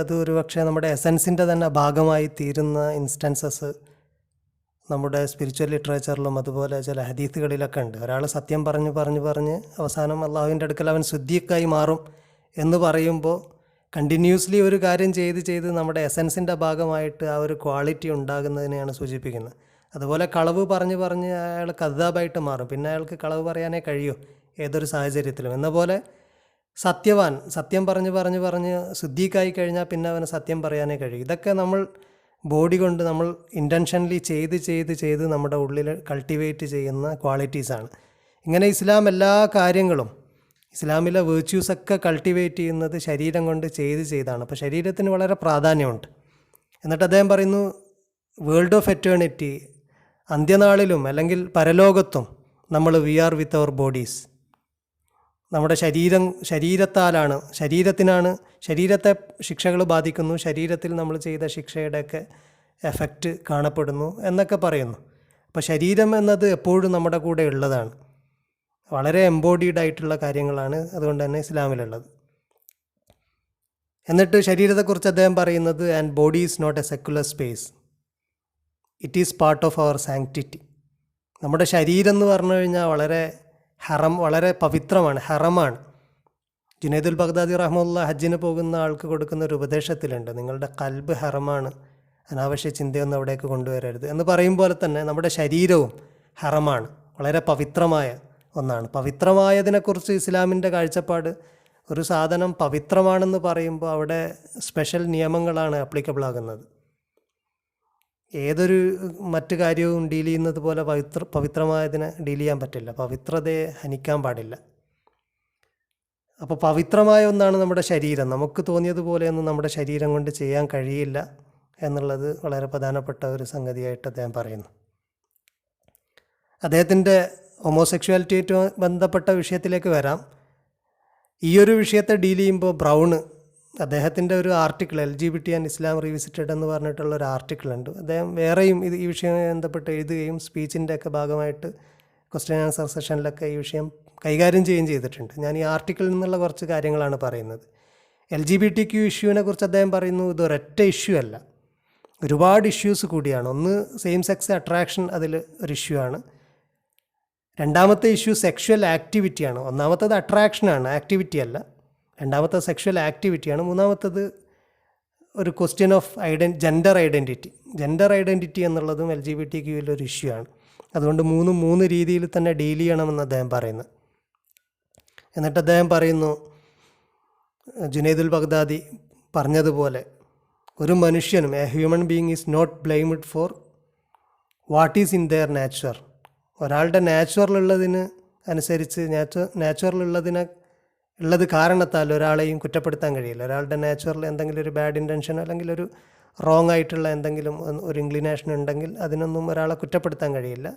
അത് ഒരു പക്ഷേ നമ്മുടെ എസൻസിൻ്റെ തന്നെ ഭാഗമായി തീരുന്ന ഇൻസ്റ്റൻസസ് നമ്മുടെ സ്പിരിച്വൽ ലിറ്ററേച്ചറിലും അതുപോലെ ചില ഹദീത്തുകളിലൊക്കെ ഉണ്ട്. ഒരാൾ സത്യം പറഞ്ഞ് അവസാനം അള്ളാഹുവിൻ്റെ അടുക്കൽ അവൻ സിദ്ദീഖായി മാറും എന്ന് പറയുമ്പോൾ കണ്ടിന്യൂസ്ലി ഒരു കാര്യം ചെയ്ത് നമ്മുടെ എസൻസിൻ്റെ ഭാഗമായിട്ട് ആ ഒരു ക്വാളിറ്റി ഉണ്ടാകുന്നതിനെയാണ് സൂചിപ്പിക്കുന്നത്. അതുപോലെ കളവ് പറഞ്ഞ് അയാൾ കദ്ദാബായിട്ട് മാറും. പിന്നെ അയാൾക്ക് കളവ് പറയാനേ കഴിയൂ ഏതൊരു സാഹചര്യത്തിലും. എന്ന പോലെ സത്യവാൻ സത്യം പറഞ്ഞ് സിദ്ദീഖായി കഴിഞ്ഞാൽ പിന്നെ അവന് സത്യം പറയാനേ കഴിയും. ഇതൊക്കെ നമ്മൾ ബോഡി കൊണ്ട് നമ്മൾ ഇൻറ്റൻഷനലി ചെയ്ത് നമ്മുടെ ഉള്ളിൽ കൾട്ടിവേറ്റ് ചെയ്യുന്ന ക്വാളിറ്റീസാണ്. ഇങ്ങനെ ഇസ്ലാം എല്ലാ കാര്യങ്ങളും, ഇസ്ലാമിലെ വേർച്യൂസൊക്കെ കൾട്ടിവേറ്റ് ചെയ്യുന്നത് ശരീരം കൊണ്ട് ചെയ്താണ്. അപ്പോൾ ശരീരത്തിന് വളരെ പ്രാധാന്യമുണ്ട്. എന്നിട്ട് അദ്ദേഹം പറയുന്നു, വേൾഡ് ഓഫ് എറ്റേണിറ്റി, അന്ത്യനാളിലും അല്ലെങ്കിൽ പരലോകത്തും നമ്മൾ we are with our bodies. നമ്മുടെ ശരീരത്താലാണ്, ശരീരത്തെ ശിക്ഷകൾ ബാധിക്കുന്നു, ശരീരത്തിൽ നമ്മൾ ചെയ്ത ശിക്ഷയുടെയൊക്കെ എഫക്റ്റ് കാണപ്പെടുന്നു എന്നൊക്കെ പറയുന്നു. അപ്പോൾ ശരീരം എന്നത് എപ്പോഴും നമ്മുടെ കൂടെ ഉള്ളതാണ്, വളരെ എംബോഡീഡ് ആയിട്ടുള്ള കാര്യങ്ങളാണ് അതുകൊണ്ട് തന്നെ ഇസ്ലാമിലുള്ളത്. എന്നിട്ട് ശരീരത്തെക്കുറിച്ച് അദ്ദേഹം പറയുന്നത്, and body is not a secular space, it is part of our sanctity. നമ്മുടെ ശരീരം എന്ന് പറഞ്ഞു കഴിഞ്ഞാൽ വളരെ പവിത്രമാണ്, ഹറമാണ്. ജുനൈദുൽ ബഗ്ദാദി റഹ്മത്തുള്ളാഹി ഹജ്ജിന് പോകുന്ന ആൾക്ക് കൊടുക്കുന്ന ഒരു ഉപദേശത്തിലുണ്ട്, നിങ്ങളുടെ കൽബ് ഹറമാണ്, അനാവശ്യ ചിന്തയൊന്നും അവിടേക്ക് കൊണ്ടുവരരുത് എന്ന് പറയും പോലെ തന്നെ നമ്മുടെ ശരീരവും ഹറമാണ്, വളരെ പവിത്രമായ ഒന്നാണ്. പവിത്രമായതിനെക്കുറിച്ച് ഇസ്ലാമിൻ്റെ കാഴ്ചപ്പാട്, ഒരു സാധനം പവിത്രമാണെന്ന് പറയുമ്പോൾ അവിടെ സ്പെഷ്യൽ നിയമങ്ങളാണ് ആപ്ലിക്കബിൾ ആകുന്നത്. ഏതൊരു മറ്റു കാര്യവും ഡീൽ ചെയ്യുന്നത് പോലെ പവിത്രമായതിനെ ഡീൽ ചെയ്യാൻ പറ്റില്ല, പവിത്രതയെ ഹനിക്കാൻ പാടില്ല. അപ്പോൾ പവിത്രമായ ഒന്നാണ് നമ്മുടെ ശരീരം. നമുക്ക് തോന്നിയതുപോലെയൊന്നും നമ്മുടെ ശരീരം കൊണ്ട് ചെയ്യാൻ കഴിയില്ല എന്നുള്ളത് വളരെ പ്രധാനപ്പെട്ട ഒരു സംഗതിയായിട്ട് അദ്ദേഹം പറയുന്നു. അദ്ദേഹത്തിൻ്റെ ഹോമോസെക്ഷുവാലിറ്റിയായിട്ട് ബന്ധപ്പെട്ട വിഷയത്തിലേക്ക് വരാം. ഈ ഒരു വിഷയത്തെ ഡീൽ ചെയ്യുമ്പോൾ ബ്രൗണ് അദ്ദേഹത്തിൻ്റെ ഒരു article, LGBT and Islam revisited എന്ന് പറഞ്ഞിട്ടുള്ള ഒരു ആർട്ടിക്കിൾ ഉണ്ട്. അദ്ദേഹം വേറെയും ഈ വിഷയവുമായി ബന്ധപ്പെട്ട് എഴുതുകയും സ്പീച്ചിൻ്റെ ഒക്കെ ഭാഗമായിട്ട് ക്വസ്റ്റ്യൻ ആൻസർ സെഷനിലൊക്കെ ഈ വിഷയം കൈകാര്യം ചെയ്തിട്ടുണ്ട്. ഞാൻ ഈ ആർട്ടിക്കിളിൽ നിന്നുള്ള കുറച്ച് കാര്യങ്ങളാണ് പറയുന്നത്. LGBTQ ഇഷ്യൂവിനെ കുറിച്ച് അദ്ദേഹം പറയുന്നു, ഇതൊരൊറ്റ ഇഷ്യൂ അല്ല, ഒരുപാട് ഇഷ്യൂസ് കൂടിയാണ്. ഒന്ന്, സെയിം സെക്സ് അട്രാക്ഷൻ അതിൽ ഒരു ഇഷ്യൂ ആണ്. രണ്ടാമത്തെ ഇഷ്യൂ സെക്ഷുവൽ ആക്ടിവിറ്റിയാണ്. ഒന്നാമത്തത് അട്രാക്ഷനാണ്, ആക്ടിവിറ്റി അല്ല. രണ്ടാമത്തത് സെക്ഷുവൽ ആക്ടിവിറ്റിയാണ്. മൂന്നാമത്തത് ഒരു ക്വസ്റ്റ്യൻ ഓഫ് ജെൻഡർ ഐഡൻറ്റിറ്റി എന്നുള്ളതും LGBTQയിൽ ഒരു ഇഷ്യൂ ആണ്. അതുകൊണ്ട് മൂന്ന് രീതിയിൽ തന്നെ ഡീൽ ചെയ്യണമെന്ന് അദ്ദേഹം പറയുന്നു. എന്നിട്ട് അദ്ദേഹം പറയുന്നു, ജുനൈദുൽ ബഗ്ദാദി പറഞ്ഞതുപോലെ, ഒരു മനുഷ്യനും, a human being is not blamed for what is in their natural. ഒരാളുടെ നാച്ചുറലുള്ളതിന് അനുസരിച്ച് ഉള്ളത് കാരണത്താൽ ഒരാളെയും കുറ്റപ്പെടുത്താൻ കഴിയില്ല. ഒരാളുടെ നാച്ചുറൽ എന്തെങ്കിലും ഒരു ബാഡ് ഇൻറ്റൻഷൻ അല്ലെങ്കിൽ ഒരു റോങ് ആയിട്ടുള്ള എന്തെങ്കിലും ഒരു ഇൻക്ലിനേഷൻ ഉണ്ടെങ്കിൽ അതിനൊന്നും ഒരാളെ കുറ്റപ്പെടുത്താൻ കഴിയില്ല.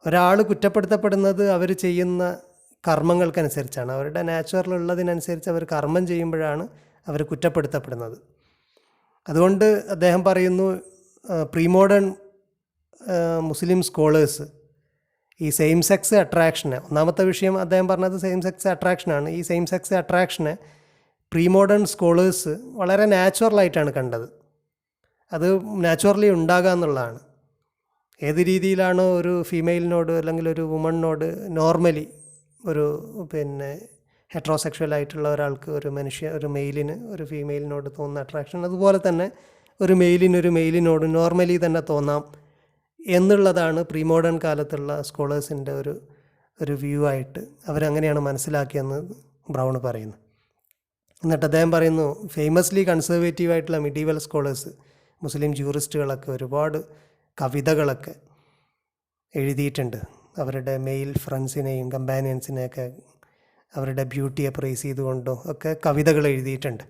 ഒരാൾ കുറ്റപ്പെടുത്തപ്പെടുന്നത് അവർ ചെയ്യുന്ന കർമ്മങ്ങൾക്കനുസരിച്ചാണ്. അവരുടെ നാച്ചുറൽ ഉള്ളതിനനുസരിച്ച് അവർ കർമ്മം ചെയ്യുമ്പോഴാണ് അവർ കുറ്റപ്പെടുത്തപ്പെടുന്നത്. അതുകൊണ്ട് അദ്ദേഹം പറയുന്നു, പ്രീമോഡേൺ മുസ്ലിം സ്കോളേഴ്സ് ഈ സെയിം സെക്സ് അട്രാക്ഷനെ, ഒന്നാമത്തെ വിഷയം അദ്ദേഹം പറഞ്ഞത് സെയിം സെക്സ് അട്രാക്ഷനാണ്. ഈ സെയിം സെക്സ് അട്രാക്ഷനെ പ്രീമോഡേൺ സ്കോളേഴ്സ് വളരെ നാച്ചുറലായിട്ടാണ് കണ്ടത്. അത് നാച്ചുറലി ഉണ്ടാകുക എന്നുള്ളതാണ്. ഏത് രീതിയിലാണോ ഒരു ഫീമെയിലിനോട് അല്ലെങ്കിൽ ഒരു വുമണിനോട് നോർമലി ഒരു ഹെട്രോസെക്ഷൽ ആയിട്ടുള്ള ഒരാൾക്ക് ഒരു മെയിലിന് ഒരു ഫീമെയിലിനോട് തോന്നുന്ന അട്രാക്ഷൻ, അതുപോലെ തന്നെ ഒരു മെയിലിനോട് നോർമലി തന്നെ തോന്നാം എന്നുള്ളതാണ് പ്രീ മോഡേൺ കാലത്തുള്ള സ്കോളേഴ്സിൻ്റെ ഒരു ഒരു വ്യൂ ആയിട്ട് അവരങ്ങനെയാണ് മനസ്സിലാക്കിയെന്ന് ബ്രൗൺ പറയുന്നു. എന്നിട്ട് അദ്ദേഹം പറയുന്നു, ഫേമസ്ലി കൺസർവേറ്റീവ് ആയിട്ടുള്ള മിഡീവൽ സ്കോളേഴ്സ്, മുസ്ലിം ജൂറിസ്റ്റുകളൊക്കെ ഒരുപാട് കവിതകളൊക്കെ എഴുതിയിട്ടുണ്ട്. അവരുടെ മെയിൽ ഫ്രണ്ട്സിനെയും കമ്പാനിയൻസിനെയൊക്കെ അവരുടെ ബ്യൂട്ടിയെ പ്രൈസ് ചെയ്തുകൊണ്ടോ ഒക്കെ കവിതകൾ എഴുതിയിട്ടുണ്ട്.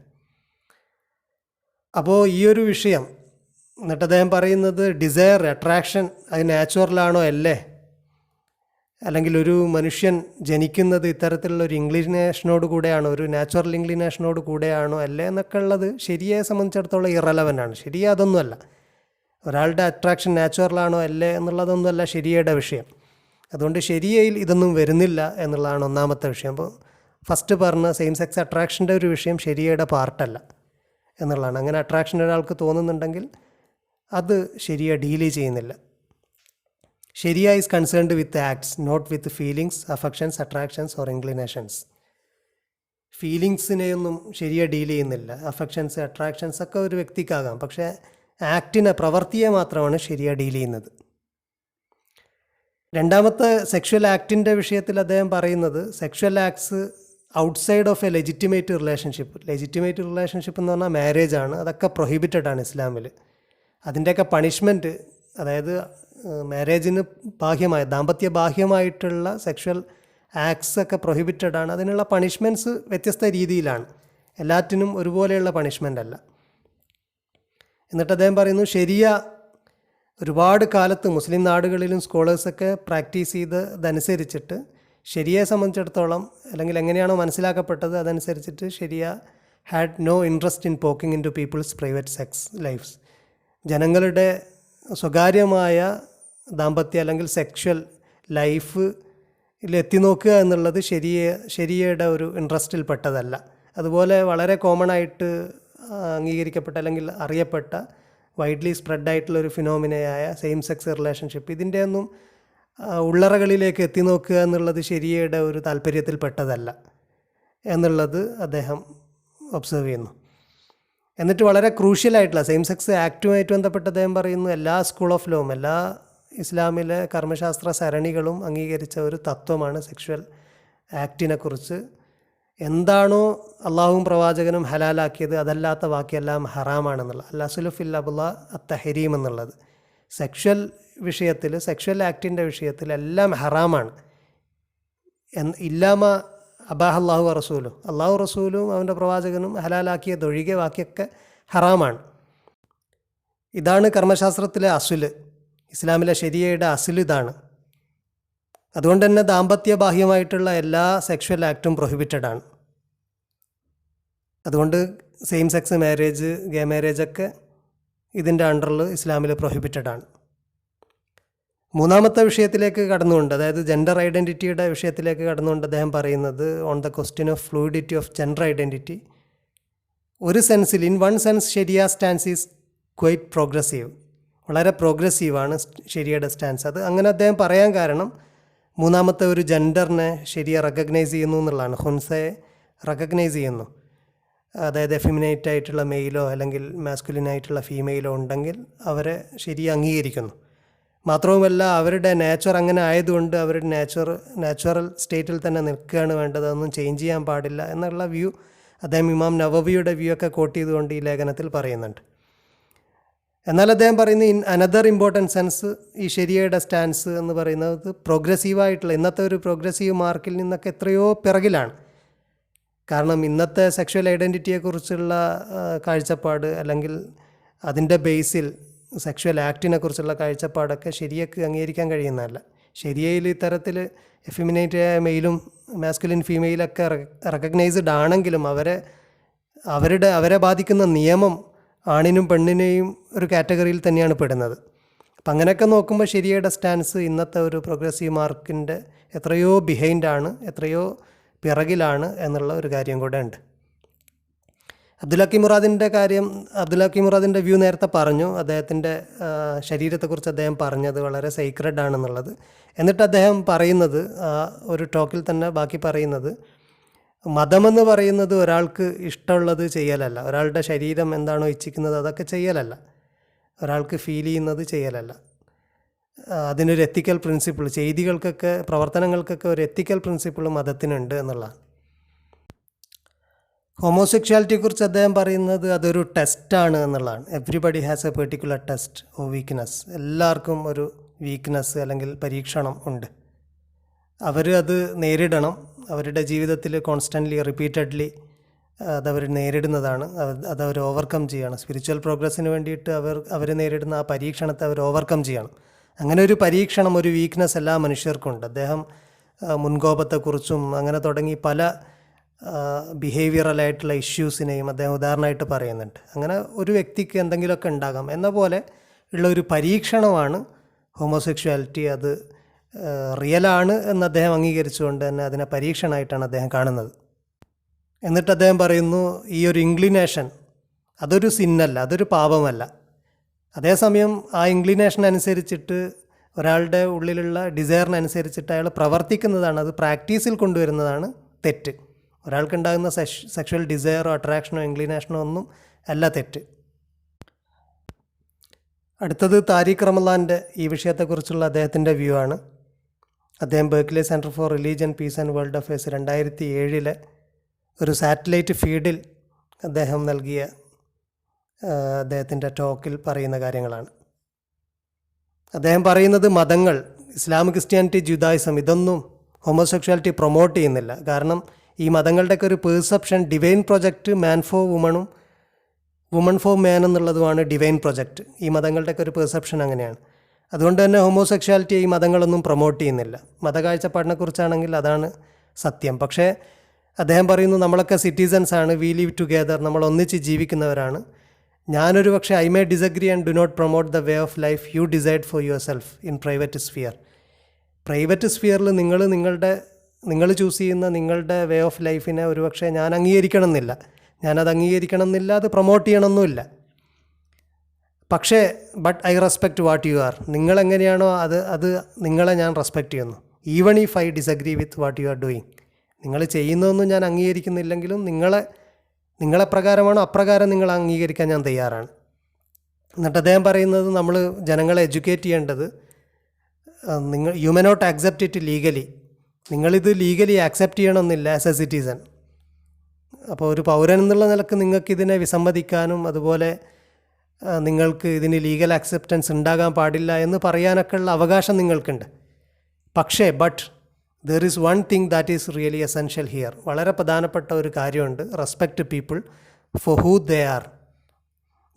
അപ്പോൾ ഈ ഒരു വിഷയം എന്നിട്ട് അദ്ദേഹം പറയുന്നത്, ഡിസയർ, അട്രാക്ഷൻ അത് നാച്ചുറലാണോ അല്ലേ, അല്ലെങ്കിൽ ഒരു മനുഷ്യൻ ജനിക്കുന്നത് ഇത്തരത്തിലുള്ള ഒരു ഇൻക്ലിനേഷനോട് കൂടെയാണോ, ഒരു നാച്ചുറൽ ഇൻക്ലിനേഷനോട് കൂടെയാണോ അല്ലേ എന്നൊക്കെ ഉള്ളത് ശരിയെ സംബന്ധിച്ചിടത്തോളം ഇറലവൻ്റാണ്. ശരിയെ അതൊന്നുമല്ല. ഒരാളുടെ അട്രാക്ഷൻ നാച്ചുറലാണോ അല്ലേ എന്നുള്ളതൊന്നുമല്ല ശരിയയുടെ വിഷയം. അതുകൊണ്ട് ശരിയയിൽ ഇതൊന്നും വരുന്നില്ല എന്നുള്ളതാണ് ഒന്നാമത്തെ വിഷയം. അപ്പോൾ ഫസ്റ്റ് പറഞ്ഞ സെയിം സെക്സ് അട്രാക്ഷൻ്റെ ഒരു വിഷയം ശരിയയുടെ പാർട്ടല്ല എന്നുള്ളതാണ്. അങ്ങനെ അട്രാക്ഷൻ ഒരാൾക്ക് തോന്നുന്നുണ്ടെങ്കിൽ അത് ശരിയ ഡീൽ ചെയ്യുന്നില്ല. ശരിയ is concerned with acts, not with feelings, affections, attractions or inclinations. ഫീലിങ്സിനെയൊന്നും ശരിയ ഡീൽ ചെയ്യുന്നില്ല. അഫക്ഷൻസ്, അട്രാക്ഷൻസ് ഒക്കെ ഒരു വ്യക്തിക്കാകാം, പക്ഷേ ആക്ടിനെ, പ്രവൃത്തിയെ മാത്രമാണ് ശരിയ ഡീൽ ചെയ്യുന്നത്. രണ്ടാമത്തെ സെക്ഷൽ ആക്ടിൻ്റെ വിഷയത്തിൽ അദ്ദേഹം പറയുന്നത്, sexual acts outside of A legitimate relationship. Legitimate relationship എന്ന് പറഞ്ഞാൽ മാരേജ് ആണ്, അതൊക്കെ പ്രൊഹിബിറ്റഡ് ആണ് ഇസ്ലാമിൽ. അതിൻ്റെയൊക്കെ പണിഷ്മെൻറ്റ്, അതായത് മാരേജിന് ബാഹ്യമായ, ദാമ്പത്യ ബാഹ്യമായിട്ടുള്ള സെക്ഷൽ ആക്ട്സ് ഒക്കെ പ്രൊഹിബിറ്റഡ് ആണ്. അതിനുള്ള പണിഷ്മെൻറ്റ്സ് വ്യത്യസ്ത രീതിയിലാണ്, എല്ലാറ്റിനും ഒരുപോലെയുള്ള പണിഷ്മെൻ്റ് അല്ല. എന്നിട്ട് അദ്ദേഹം പറയുന്നു, ശരിയ ഒരുപാട് കാലത്ത് മുസ്ലിം നാടുകളിലും സ്കോളേഴ്സൊക്കെ പ്രാക്ടീസ് ചെയ്തതനുസരിച്ചിട്ട് ശരിയെ സംബന്ധിച്ചിടത്തോളം, അല്ലെങ്കിൽ എങ്ങനെയാണോ മനസ്സിലാക്കപ്പെട്ടത് അതനുസരിച്ചിട്ട് ശരിയ had no interest in poking into people's private sex lifes. ജനങ്ങളുടെ സ്വകാര്യമായ ദാമ്പത്യ അല്ലെങ്കിൽ സെക്ഷൽ ലൈഫിൽ എത്തി നോക്കുക എന്നുള്ളത് ശരിയയുടെ ഒരു ഇൻട്രസ്റ്റിൽ പെട്ടതല്ല. അതുപോലെ വളരെ കോമൺ ആയിട്ട് അംഗീകരിക്കപ്പെട്ട അല്ലെങ്കിൽ അറിയപ്പെട്ട വൈഡ്ലി സ്പ്രെഡായിട്ടുള്ളൊരു ഫിനോമിനയായ സെയിം സെക്സ് റിലേഷൻഷിപ്പ്, ഇതിൻ്റെയൊന്നും ഉള്ളറകളിലേക്ക് എത്തി നോക്കുക എന്നുള്ളത് ശരിയയുടെ ഒരു താല്പര്യത്തിൽ പെട്ടതല്ല എന്നുള്ളത് അദ്ദേഹം ഒബ്സർവ് ചെയ്യുന്നു. എന്നിട്ട് വളരെ ക്രൂഷ്യലായിട്ടുള്ള സെയിം സെക്സ് ആക്റ്റുമായിട്ട് ബന്ധപ്പെട്ട് അദ്ദേഹം പറയുന്നു, എല്ലാ സ്കൂൾ ഓഫ് ലോവും, എല്ലാ ഇസ്ലാമിലെ കർമ്മശാസ്ത്ര സരണികളും അംഗീകരിച്ച ഒരു തത്വമാണ് സെക്ഷൽ ആക്റ്റിനെക്കുറിച്ച്. എന്താണോ അള്ളാഹുവും പ്രവാചകനും ഹലാലാക്കിയത് അതല്ലാത്ത ബാക്കിയെല്ലാം ഹറാമാണെന്നുള്ളത്, അല്ലാസുലുഫിൽ അബുല്ല അത്തഹരീം എന്നുള്ളത്. സെക്ഷൽ വിഷയത്തിൽ, സെക്ഷൽ ആക്റ്റിൻ്റെ വിഷയത്തിൽ എല്ലാം ഹറാമാണ്. ഇല്ലാമ അബാഹ് അള്ളാഹു റസൂലും, അള്ളാഹു റസൂലും അവൻ്റെ പ്രവാചകനും ഹലാലാക്കിയതൊഴികെ ബാക്കിയൊക്കെ ഹറാമാണ്. ഇതാണ് കർമ്മശാസ്ത്രത്തിലെ അസുല്, ഇസ്ലാമിലെ ശരിയയുടെ അസുല് ഇതാണ്. അതുകൊണ്ട് തന്നെ ദാമ്പത്യ ബാഹ്യമായിട്ടുള്ള എല്ലാ സെക്ഷൽ ആക്റ്റും പ്രൊഹിബിറ്റഡ് ആണ്. അതുകൊണ്ട് സെയിം സെക്സ് മാരേജ്, ഗേ മാരേജൊക്കെ ഇതിൻ്റെ അണ്ടറിൽ ഇസ്ലാമിൽ പ്രൊഹിബിറ്റഡ് ആണ്. മൂന്നാമത്തെ വിഷയത്തിലേക്ക് കടന്നുകൊണ്ട്, അതായത് ജെൻഡർ ഐഡൻറ്റിറ്റിയുടെ വിഷയത്തിലേക്ക് കടന്നുകൊണ്ട് അദ്ദേഹം പറയുന്നത്, on the question of fluidity of gender identity, ഒരു സെൻസിൽ, ഇൻ വൺ സെൻസ് ശരിയ സ്റ്റാൻസ് ഈസ് ക്വൈറ്റ് പ്രോഗ്രസീവ്. വളരെ പ്രോഗ്രസീവാണ് ശരിയുടെ സ്റ്റാൻസ്. അത് അങ്ങനെ അദ്ദേഹം പറയാൻ കാരണം, മൂന്നാമത്തെ ഒരു ജെൻഡറിനെ ശരിയെ റെക്കഗ്നൈസ് ചെയ്യുന്നു എന്നുള്ളതാണ്. ഹുൻസയെ റെക്കഗ്നൈസ് ചെയ്യുന്നു. അതായത് എഫിമിനേറ്റ് ആയിട്ടുള്ള മെയിലോ അല്ലെങ്കിൽ മാസ്കുലിനായിട്ടുള്ള ഫീമെയിലോ ഉണ്ടെങ്കിൽ അവരെ ശരിയെ അംഗീകരിക്കുന്നു. മാത്രവുമല്ല, അവരുടെ നേച്ചർ അങ്ങനെ ആയതുകൊണ്ട് അവരുടെ നാച്ചുറൽ സ്റ്റേറ്റിൽ തന്നെ നിൽക്കുകയാണ് വേണ്ടത്, അതൊന്നും ചേഞ്ച് ചെയ്യാൻ പാടില്ല എന്നുള്ള വ്യൂ അദ്ദേഹം ഇമാം നവവിയുടെ വ്യൂ ഒക്കെ കോട്ട് ചെയ്തുകൊണ്ട് ഈ ലേഖനത്തിൽ പറയുന്നുണ്ട്. എന്നാൽ അദ്ദേഹം പറയുന്ന അനദർ ഇമ്പോർട്ടൻറ്റ് സെൻസ്, ഈ ശരിയയുടെ സ്റ്റാൻസ് എന്ന് പറയുന്നത് പ്രോഗ്രസീവായിട്ടുള്ള, ഇന്നത്തെ ഒരു പ്രോഗ്രസീവ് മാർക്കിൽ നിന്നൊക്കെ എത്രയോ പിറകിലാണ്. കാരണം ഇന്നത്തെ സെക്ഷൽ ഐഡൻറ്റിറ്റിയെക്കുറിച്ചുള്ള കാഴ്ചപ്പാട്, അല്ലെങ്കിൽ അതിൻ്റെ ബേസിൽ സെക്ഷൽ ആക്റ്റിനെ കുറിച്ചുള്ള കാഴ്ചപ്പാടൊക്കെ ശരിയക്ക് അംഗീകരിക്കാൻ കഴിയുന്നതല്ല. ശരിയയിൽ ഇത്തരത്തിൽ എഫിമിനേറ്റ് ആയ മെയിലും മാസ്കുലിൻ ഫീമെയിലൊക്കെ റെക്കഗ്നൈസ്ഡ് ആണെങ്കിലും അവരെ ബാധിക്കുന്ന നിയമം ആണിനും പെണ്ണിനെയും ഒരു കാറ്റഗറിയിൽ തന്നെയാണ് പെടുന്നത്. അപ്പം അങ്ങനെയൊക്കെ നോക്കുമ്പോൾ ശരിയയുടെ സ്റ്റാൻസ് ഇന്നത്തെ ഒരു പ്രോഗ്രസീവ് മാർക്കിൻ്റെ എത്രയോ ബിഹൈൻഡാണ്, എത്രയോ പിറകിലാണ് എന്നുള്ള ഒരു കാര്യം കൂടെ ഉണ്ട്. അബ്ദുൽ ഹക്കീം മുറാദിൻ്റെ വ്യൂ നേരത്തെ പറഞ്ഞു. അദ്ദേഹത്തിൻ്റെ ശരീരത്തെക്കുറിച്ച് അദ്ദേഹം പറഞ്ഞത് വളരെ സീക്രഡ് ആണെന്നുള്ളത്. എന്നിട്ട് അദ്ദേഹം പറയുന്നത്, ഒരു ടോക്കിൽ തന്നെ ബാക്കി പറയുന്നത്, മതമെന്ന് പറയുന്നത് ഒരാൾക്ക് ഇഷ്ടമുള്ളത് ചെയ്യലല്ല, ഒരാളുടെ ശരീരം എന്താണോ ഇച്ഛിക്കുന്നത് അതൊക്കെ ചെയ്യലല്ല, ഒരാൾക്ക് ഫീൽ ചെയ്യുന്നത് ചെയ്യലല്ല. അതിനൊരു എത്തിക്കൽ പ്രിൻസിപ്പിൾ, ചെയ്തികൾക്കൊക്കെ പ്രവർത്തനങ്ങൾക്കൊക്കെ ഒരു എത്തിക്കൽ പ്രിൻസിപ്പിൾ മതത്തിനുണ്ട് എന്നുള്ളതാണ്. ഹോമോസെക്ഷുവാലിറ്റിയെക്കുറിച്ച് അദ്ദേഹം പറയുന്നത് അതൊരു ടെസ്റ്റാണ് എന്നുള്ളതാണ്. Everybody has a particular test or weakness. എല്ലാവർക്കും ഒരു വീക്ക്നെസ് അല്ലെങ്കിൽ പരീക്ഷണം ഉണ്ട്. അവർ അത് നേരിടണം. അവരുടെ ജീവിതത്തിൽ കോൺസ്റ്റൻ്റ്ലി റിപ്പീറ്റഡ്ലി അതവർ നേരിടുന്നതാണ്. അതവർ ഓവർകം ചെയ്യണം. സ്പിരിച്വൽ പ്രോഗ്രസ്സിന് വേണ്ടിയിട്ട് അവർ നേരിടുന്ന ആ പരീക്ഷണത്തെ അവർ ഓവർകം ചെയ്യണം. അങ്ങനെ ഒരു പരീക്ഷണം, ഒരു വീക്ക്നെസ് എല്ലാ മനുഷ്യർക്കുണ്ട്. അദ്ദേഹം മുൻകോപത്തെക്കുറിച്ചും അങ്ങനെ തുടങ്ങി പല ബിഹേവിയറലായിട്ടുള്ള ഇഷ്യൂസിനെയും അദ്ദേഹം ഉദാഹരണമായിട്ട് പറയുന്നുണ്ട്. അങ്ങനെ ഒരു വ്യക്തിക്ക് എന്തെങ്കിലുമൊക്കെ ഉണ്ടാകാം എന്ന പോലെ ഉള്ള ഒരു പരീക്ഷണമാണ് ഹോമോസെക്ഷുവാലിറ്റി. അത് റിയലാണ് എന്ന് അദ്ദേഹം അംഗീകരിച്ചുകൊണ്ട് തന്നെ അതിനെ പരീക്ഷണമായിട്ടാണ് അദ്ദേഹം കാണുന്നത്. എന്നിട്ട് അദ്ദേഹം പറയുന്നു, ഈ ഒരു ഇൻക്ലിനേഷൻ അതൊരു സിന്നല്ല, അതൊരു പാപമല്ല. അതേസമയം ആ ഇൻക്ലിനേഷൻ അനുസരിച്ചിട്ട് ഒരാളുടെ ഉള്ളിലുള്ള ഡിസയറിനനുസരിച്ചിട്ട് അയാൾ പ്രവർത്തിക്കുന്നതാണ്, അത് പ്രാക്ടീസിൽ കൊണ്ടുവരുന്നതാണ് തെറ്റ്. ഒരാൾക്കുണ്ടാകുന്ന സെക്ഷൽ ഡിസയറോ അട്രാക്ഷനോ ഇൻക്ലിനേഷനോ ഒന്നും അല്ല തെറ്റ്. അടുത്തത് താരിഖ് റമലാൻ്റെ ഈ വിഷയത്തെക്കുറിച്ചുള്ള അദ്ദേഹത്തിൻ്റെ വ്യൂ ആണ്. അദ്ദേഹം Berkeley centre for religion, piece and world affairs 2007 ഒരു സാറ്റലൈറ്റ് ഫീഡിൽ അദ്ദേഹം നൽകിയ അദ്ദേഹത്തിൻ്റെ ടോക്കിൽ പറയുന്ന കാര്യങ്ങളാണ്. അദ്ദേഹം പറയുന്നത് മതങ്ങൾ, ഇസ്ലാം, ക്രിസ്ത്യാനിറ്റി, ജുദായിസം ഇതൊന്നും ഹോമോസെക്ഷുവാലിറ്റി പ്രൊമോട്ട് ചെയ്യുന്നില്ല. കാരണം ഈ മതങ്ങളുടെയൊക്കെ ഒരു perception divine project man for വുമണും വുമൺ ഫോർ മാൻ എന്നുള്ളതുമാണ് ഡിവൈൻ പ്രൊജക്റ്റ്. ഈ മതങ്ങളുടെയൊക്കെ ഒരു പെർസെപ്ഷൻ അങ്ങനെയാണ്. അതുകൊണ്ട് തന്നെ ഹോമോസെക്ഷുവാലിറ്റി ഈ മതങ്ങളൊന്നും പ്രൊമോട്ട് ചെയ്യുന്നില്ല. മതകാഴ്ചപ്പാടിനെക്കുറിച്ചാണെങ്കിൽ അതാണ് സത്യം. പക്ഷേ അദ്ദേഹം പറയുന്നു, നമ്മളൊക്കെ സിറ്റിസൻസ് ആണ്, വി ലിവ് ടുഗെദർ, നമ്മൾ ഒന്നിച്ച് ജീവിക്കുന്നവരാണ്. ഞാനൊരു പക്ഷേ I may disagree and do not promote the way of life you decide for yourself in private sphere. Private സ്ഫിയറിൽ നിങ്ങൾ ചൂസ് ചെയ്യുന്ന നിങ്ങളുടെ വേ ഓഫ് ലൈഫിനെ ഒരുപക്ഷെ ഞാൻ അംഗീകരിക്കണം എന്നില്ല, ഞാനത് അംഗീകരിക്കണം എന്നില്ല, അത് പ്രൊമോട്ട് ചെയ്യണമെന്നുമില്ല. പക്ഷേ but I respect what you are. നിങ്ങളെങ്ങനെയാണോ അത് നിങ്ങളെ ഞാൻ റെസ്പെക്റ്റ് ചെയ്യുന്നു. Even if I disagree with what you are doing. നിങ്ങൾ ചെയ്യുന്നതൊന്നും ഞാൻ അംഗീകരിക്കുന്നില്ലെങ്കിലും നിങ്ങളെ പ്രകാരമാണോ അപ്രകാരം നിങ്ങൾ അംഗീകരിക്കാൻ ഞാൻ തയ്യാറാണ്. എന്നിട്ട് അദ്ദേഹം പറയുന്നത്, നമ്മൾ ജനങ്ങളെ എഡ്യൂക്കേറ്റ് ചെയ്യേണ്ടത്, you may not accept it legally. നിങ്ങളിത് ലീഗലി ആക്സെപ്റ്റ് ചെയ്യണമെന്നില്ല ആസ് എ സിറ്റിസൺ. അപ്പോൾ ഒരു പൗരൻ എന്നുള്ള നിലക്ക് നിങ്ങൾക്കിതിനെ വിസമ്മതിക്കാനും അതുപോലെ നിങ്ങൾക്ക് ഇതിന് ലീഗൽ ആക്സെപ്റ്റൻസ് ഉണ്ടാകാൻ പാടില്ല എന്ന് പറയാനൊക്കെ ഉള്ള അവകാശം നിങ്ങൾക്കുണ്ട്. പക്ഷേ there is one thing that is really essential here. വളരെ പ്രധാനപ്പെട്ട ഒരു കാര്യമുണ്ട്. Respect people four who they are.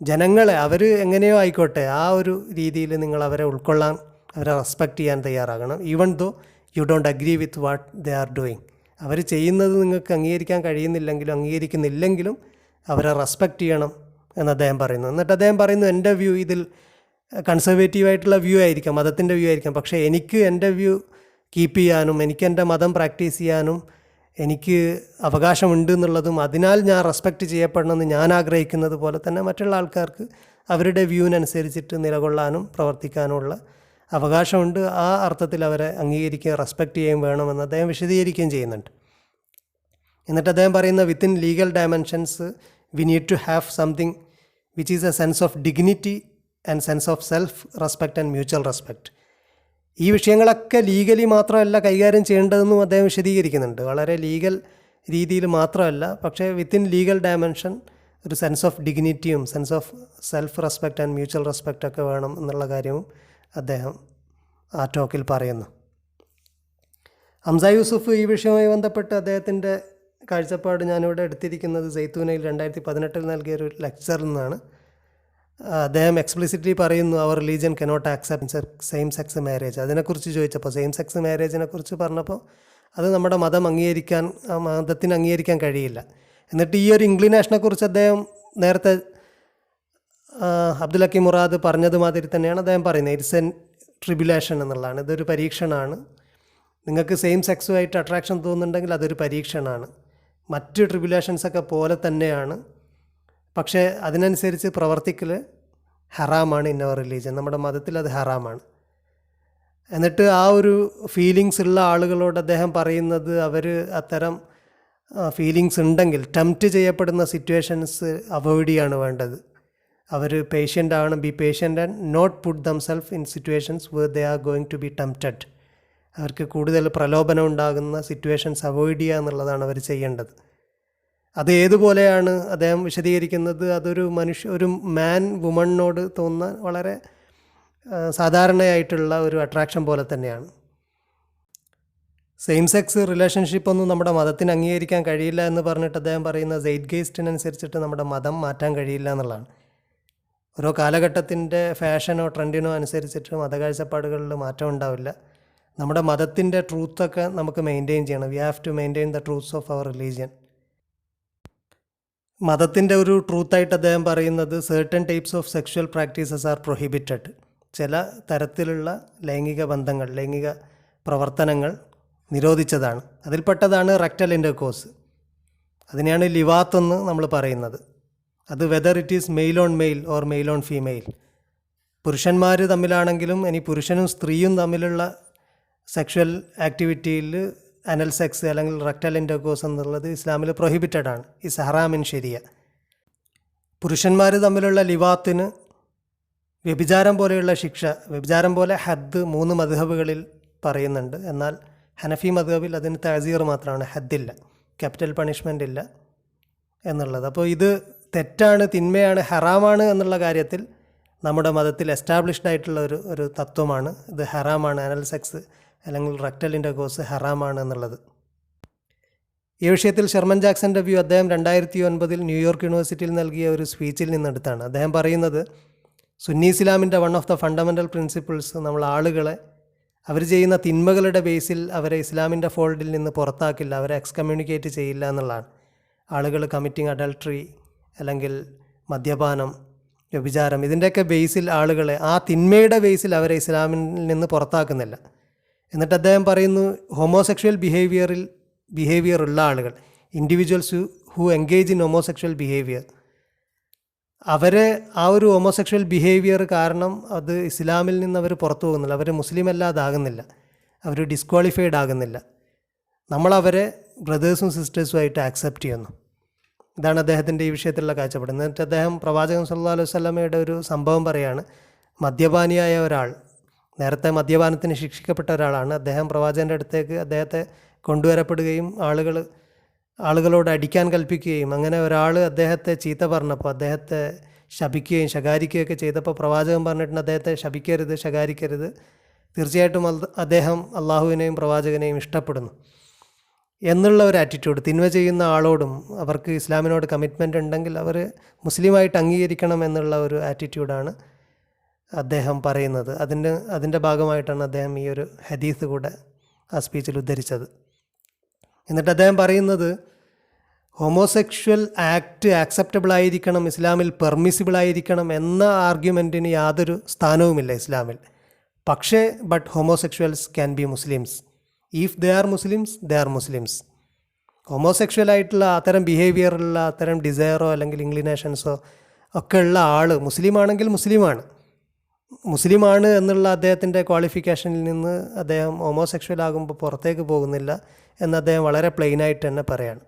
ജനങ്ങളെ അവർ എങ്ങനെയോ ആയിക്കോട്ടെ, ആ ഒരു രീതിയിൽ നിങ്ങൾ അവരെ ഉൾക്കൊള്ളാൻ, അവരെ റെസ്പെക്റ്റ് ചെയ്യാൻ തയ്യാറാകണം. Even though you don't agree with what they are doing. അവർ ചെയ്യുന്നത് നിങ്ങൾക്ക് അംഗീകരിക്കാൻ അംഗീകരിക്കുന്നില്ലെങ്കിലും അവരെ റെസ്പെക്റ്റ് ചെയ്യണം എന്ന് അദ്ദേഹം പറയുന്നു. എന്നിട്ട് അദ്ദേഹം പറയുന്നു, എൻ്റെ വ്യൂ ഇതിൽ കൺസർവേറ്റീവായിട്ടുള്ള വ്യൂ ആയിരിക്കാം, മതത്തിൻ്റെ വ്യൂ ആയിരിക്കാം. പക്ഷേ എനിക്ക് എൻ്റെ വ്യൂ കീപ്പ് ചെയ്യാനും എനിക്ക് എൻ്റെ മതം പ്രാക്ടീസ് ചെയ്യാനും എനിക്ക് അവകാശമുണ്ട് എന്നുള്ളതും അതിനാൽ ഞാൻ റെസ്പെക്റ്റ് ചെയ്യപ്പെടണമെന്ന് ഞാൻ ആഗ്രഹിക്കുന്നത് പോലെ തന്നെ മറ്റുള്ള ആൾക്കാർക്ക് അവരുടെ വ്യൂവിനനുസരിച്ചിട്ട് നിലകൊള്ളാനും പ്രവർത്തിക്കാനുമുള്ള അവകാശമുണ്ട്. ആ അർത്ഥത്തിൽ അവരെ അംഗീകരിക്കുകയും റെസ്പെക്റ്റ് ചെയ്യുകയും വേണമെന്ന് അദ്ദേഹം വിശദീകരിക്കുകയും ചെയ്യുന്നുണ്ട്. എന്നിട്ട് അദ്ദേഹം പറയുന്ന, within legal dimensions we need to have something which is a sense of dignity and sense of self respect and mutual respect. ഈ വിഷയങ്ങളൊക്കെ ലീഗലി മാത്രമല്ല കൈകാര്യം ചെയ്യേണ്ടതെന്നും അദ്ദേഹം വിശദീകരിക്കുന്നുണ്ട്. വളരെ ലീഗൽ രീതിയിൽ മാത്രമല്ല, പക്ഷേ വിത്തിൻ ലീഗൽ ഡയമെൻഷൻ ഒരു സെൻസ് ഓഫ് ഡിഗ്നിറ്റിയും sense of self respect and mutual respect ഒക്കെ വേണം എന്നുള്ള കാര്യവും അദ്ദേഹം ആ ടോക്കിൽ പറയുന്നു. ഹംസ യൂസുഫ് ഈ വിഷയവുമായി ബന്ധപ്പെട്ട് അദ്ദേഹത്തിൻ്റെ കാഴ്ചപ്പാട് ഞാനിവിടെ എടുത്തിരിക്കുന്നത് സൈത്തൂനയിൽ 2018 നൽകിയൊരു ലെക്ചറിൽ നിന്നാണ്. അദ്ദേഹം എക്സ്പ്ലിസിറ്റ്ലി പറയുന്നു, അവർ religion cannot accept same sex marriage. അതിനെക്കുറിച്ച് ചോദിച്ചപ്പോൾ, സെയിം സെക്സ് മാരേജിനെ കുറിച്ച് പറഞ്ഞപ്പോൾ അത് നമ്മുടെ മതത്തിന് അംഗീകരിക്കാൻ കഴിയില്ല. എന്നിട്ട് ഈ ഒരു ഇൻക്ലിനേഷനെ കുറിച്ച് അദ്ദേഹം നേരത്തെ അബ്ദുൽ ഹക്കീം മുറാദ് പറഞ്ഞതുമാതിരി തന്നെയാണ് അദ്ദേഹം പറയുന്നത്. ഇറ്റ്സ് എൻ ട്രിബുലേഷൻ എന്നുള്ളതാണ്. ഇതൊരു പരീക്ഷണമാണ്. നിങ്ങൾക്ക് സെയിം സെക്സുമായിട്ട് അട്രാക്ഷൻ തോന്നുന്നുണ്ടെങ്കിൽ അതൊരു പരീക്ഷണമാണ്. മറ്റ് ട്രിബുലേഷൻസൊക്കെ പോലെ തന്നെയാണ്. പക്ഷേ അതിനനുസരിച്ച് പ്രവർത്തിക്കൽ ഹറാമാണ്. ഇൻ അവർ റിലീജിയൻ, നമ്മുടെ മതത്തിൽ അത് ഹറാമാണ്. എന്നിട്ട് ആ ഒരു ഫീലിങ്സ് ഉള്ള ആളുകളോട് അദ്ദേഹം പറയുന്നത്, അവർ അത്തരം ഫീലിങ്സ് ഉണ്ടെങ്കിൽ ടെംപ്റ്റ് ചെയ്യപ്പെടുന്ന സിറ്റുവേഷൻസ് അവോയ്ഡ് ചെയ്യാണ് വേണ്ടത്. അവർ patient be patient and not put themself in situations where they are going to be tempted. അവർക്ക് കൂടുതൽ പ്രലോഭനം ഉണ്ടാകുന്ന സിറ്റുവേഷൻസ് അവോയ്ഡ് ചെയ്യുക എന്നുള്ളതാണ് അവർ ചെയ്യേണ്ടത്. അത് ഏതുപോലെയാണ് അദ്ദേഹം വിശദീകരിക്കുന്നത്? അതൊരു ഒരു മാൻ വുമണിനോട് തോന്നുന്ന വളരെ സാധാരണയായിട്ടുള്ള ഒരു അട്രാക്ഷൻ പോലെ തന്നെയാണ്. സെയിം സെക്സ് റിലേഷൻഷിപ്പ് ഒന്നും നമ്മുടെ മതത്തിന് അംഗീകരിക്കാൻ കഴിയില്ല എന്ന് പറഞ്ഞിട്ട് അദ്ദേഹം പറയുന്ന സെയ്റ്റ്ഗെയ്സ്റ്റിനനുസരിച്ചിട്ട് നമ്മുടെ മതം മാറ്റാൻ കഴിയില്ല എന്നുള്ളതാണ്. ഓരോ കാലഘട്ടത്തിൻ്റെ ഫാഷനോ ട്രെൻഡിനോ അനുസരിച്ചിട്ട് മതകാഴ്ചപ്പാടുകളിൽ മാറ്റം ഉണ്ടാവില്ല. നമ്മുടെ മതത്തിൻ്റെ ട്രൂത്തൊക്കെ നമുക്ക് മെയിൻറ്റെയിൻ ചെയ്യണം. We have to maintain the truths of our religion. മതത്തിൻ്റെ ഒരു ട്രൂത്തായിട്ട് അദ്ദേഹം പറയുന്നത് certain types of sexual practices are prohibited. ചില തരത്തിലുള്ള ലൈംഗിക ബന്ധങ്ങൾ, ലൈംഗിക പ്രവർത്തനങ്ങൾ നിരോധിച്ചതാണ്. അതിൽപ്പെട്ടതാണ് റെക്ടൽ ഇൻ്റർകോഴ്സ്. അതിനെയാണ് ലിവാത്ത് എന്ന് നമ്മൾ പറയുന്നത്. അത് whether it is male on male or male on female, പുരുഷന്മാർ തമ്മിലാണെങ്കിലും ഇനി പുരുഷനും സ്ത്രീയും തമ്മിലുള്ള സെക്ഷൽ ആക്ടിവിറ്റിയിൽ അനൽ സെക്സ് അല്ലെങ്കിൽ റെക്ടൽ ഇൻ്റർകോഴ്സ് എന്നുള്ളത് ഇസ്ലാമിൽ പ്രൊഹിബിറ്റഡ് ആണ്. ഈ ഹറാമിൻ ശരിയ. പുരുഷന്മാർ തമ്മിലുള്ള ലിവാത്തിന് വ്യഭിചാരം പോലെയുള്ള ശിക്ഷ, വ്യഭിചാരം പോലെ ഹദ് 3 മദ്ഹബുകളിൽ പറയുന്നുണ്ട്. എന്നാൽ ഹനഫി മദ്ഹബിൽ അതിന് തഅസീർ മാത്രമാണ്, ഹദ്ദില്ല, ക്യാപിറ്റൽ പണിഷ്മെൻ്റ് ഇല്ല എന്നുള്ളത്. അപ്പോൾ ഇത് തെറ്റാണ്, തിന്മയാണ്, ഹറാമാണ് എന്നുള്ള കാര്യത്തിൽ നമ്മുടെ മതത്തിൽ എസ്റ്റാബ്ലിഷ്ഡ് ആയിട്ടുള്ള ഒരു തത്വമാണ്. ഇത് ഹറാമാണ്, അനൽ സെക്സ് അല്ലെങ്കിൽ റെക്ടൽ ഇൻ്റർകോഴ്സ് ഹറാമാണ് എന്നുള്ളത്. ഈ വിഷയത്തിൽ ഷെർമൻ ജാക്സൻ്റെ വ്യൂ അദ്ദേഹം 2009 ന്യൂയോർക്ക് യൂണിവേഴ്സിറ്റിയിൽ നൽകിയ ഒരു സ്പീച്ചിൽ നിന്നെടുത്താണ്. അദ്ദേഹം പറയുന്നത് സുന്നി ഇസ്ലാമിൻ്റെ one of the fundamental principles നമ്മൾ ആളുകളെ അവർ ചെയ്യുന്ന തിന്മകളുടെ ബേസിൽ അവരെ ഇസ്ലാമിൻ്റെ ഫോൾഡിൽ നിന്ന് പുറത്താക്കില്ല, അവരെ എക്സ്കമ്മ്യൂണിക്കേറ്റ് ചെയ്യില്ല എന്നുള്ളതാണ്. ആളുകൾ കമ്മിറ്റിങ് അഡൾട്ടറി അല്ലെങ്കിൽ മദ്യപാനം, വ്യഭിചാരം, ഇതിൻ്റെയൊക്കെ ബേസിൽ ആളുകളെ, ആ തിന്മയുടെ ബേസിൽ അവരെ ഇസ്ലാമിൽ നിന്ന് പുറത്താക്കുന്നില്ല. എന്നിട്ട് അദ്ദേഹം പറയുന്നു ഹോമോസെക്ഷൽ ബിഹേവിയർ ഉള്ള ആളുകൾ, individuals who engage in homosexual behaviour, അവരെ ആ ഒരു ഹോമോസെക്ഷൽ ബിഹേവിയർ കാരണം അത് ഇസ്ലാമിൽ നിന്ന് അവർ പുറത്തു പോകുന്നില്ല, അവർ മുസ്ലിം അല്ലാതാകുന്നില്ല, അവർ ഡിസ്ക്വാളിഫൈഡ് ആകുന്നില്ല. നമ്മളവരെ ബ്രദേഴ്സും സിസ്റ്റേഴ്സുമായിട്ട് ആക്സെപ്റ്റ് ചെയ്യുന്നു. ഇതാണ് അദ്ദേഹത്തിൻ്റെ ഈ വിഷയത്തിലുള്ള കാഴ്ചപ്പാട്. എന്നിട്ട് അദ്ദേഹം പ്രവാചകൻ സല്ലല്ലാഹു അലൈഹി വസല്ലമയുടെ ഒരു സംഭവം പറയാണ്. മദ്യപാനിയായ ഒരാൾ, നേരത്തെ മദ്യപാനത്തിന് ശിക്ഷിക്കപ്പെട്ട ഒരാളാണ്. അദ്ദേഹം പ്രവാചകൻ്റെ അടുത്തേക്ക് അദ്ദേഹത്തെ കൊണ്ടുവരപ്പെടുകയും ആളുകളോട് അടിക്കാൻ കൽപ്പിക്കുകയും അങ്ങനെ ഒരാൾ അദ്ദേഹത്തെ ചീത്ത പറഞ്ഞപ്പോൾ അദ്ദേഹത്തെ ശപിക്കുകയും ശകാരിക്കുകയൊക്കെ ചെയ്തപ്പോൾ പ്രവാചകൻ പറഞ്ഞിട്ടുണ്ട് അദ്ദേഹത്തെ ശപിക്കരുത്, ശകാരിക്കരുത്, തീർച്ചയായിട്ടും അദ്ദേഹം അള്ളാഹുവിനെയും പ്രവാചകനെയും ഇഷ്ടപ്പെടുന്നു എന്നുള്ള ഒരു ആറ്റിറ്റ്യൂഡ്. തിന്മ ചെയ്യുന്ന ആളോടും അവർക്ക് ഇസ്ലാമിനോട് കമ്മിറ്റ്മെൻ്റ് ഉണ്ടെങ്കിൽ അവർ മുസ്ലിമായിട്ട് അംഗീകരിക്കണം എന്നുള്ള ഒരു ആറ്റിറ്റ്യൂഡാണ് അദ്ദേഹം പറയുന്നത്. അതിൻ്റെ ഭാഗമായിട്ടാണ് അദ്ദേഹം ഈ ഒരു ഹദീസ് കൂടെ ആ സ്പീച്ചിൽ ഉദ്ധരിച്ചത്. എന്നിട്ട് അദ്ദേഹം പറയുന്നത് ഹോമോസെക്ഷൽ ആക്ട് ആക്സെപ്റ്റബിൾ ആയിരിക്കണം, ഇസ്ലാമിൽ പെർമിസിബിൾ ആയിരിക്കണം എന്ന ആർഗ്യുമെൻറ്റിന് യാതൊരു സ്ഥാനവുമില്ല ഇസ്ലാമിൽ. പക്ഷേ but homosexuals can be Muslims if they are Muslims, they are Muslims. ഹോമോസെക്ഷലായിട്ടുള്ള അത്തരം ബിഹേവിയറുള്ള അത്തരം ഡിസയറോ അല്ലെങ്കിൽ ഇൻക്ലിനേഷൻസോ ഒക്കെ ഉള്ള ആൾ മുസ്ലിമാണെങ്കിൽ മുസ്ലിമാണ് എന്നുള്ള അദ്ദേഹത്തിൻ്റെ ക്വാളിഫിക്കേഷനിൽ നിന്ന് അദ്ദേഹം ഹോമോസെക്ഷൽ ആകുമ്പോൾ പുറത്തേക്ക് പോകുന്നില്ല എന്ന് അദ്ദേഹം വളരെ പ്ലെയിനായിട്ട് തന്നെ പറയാണ്.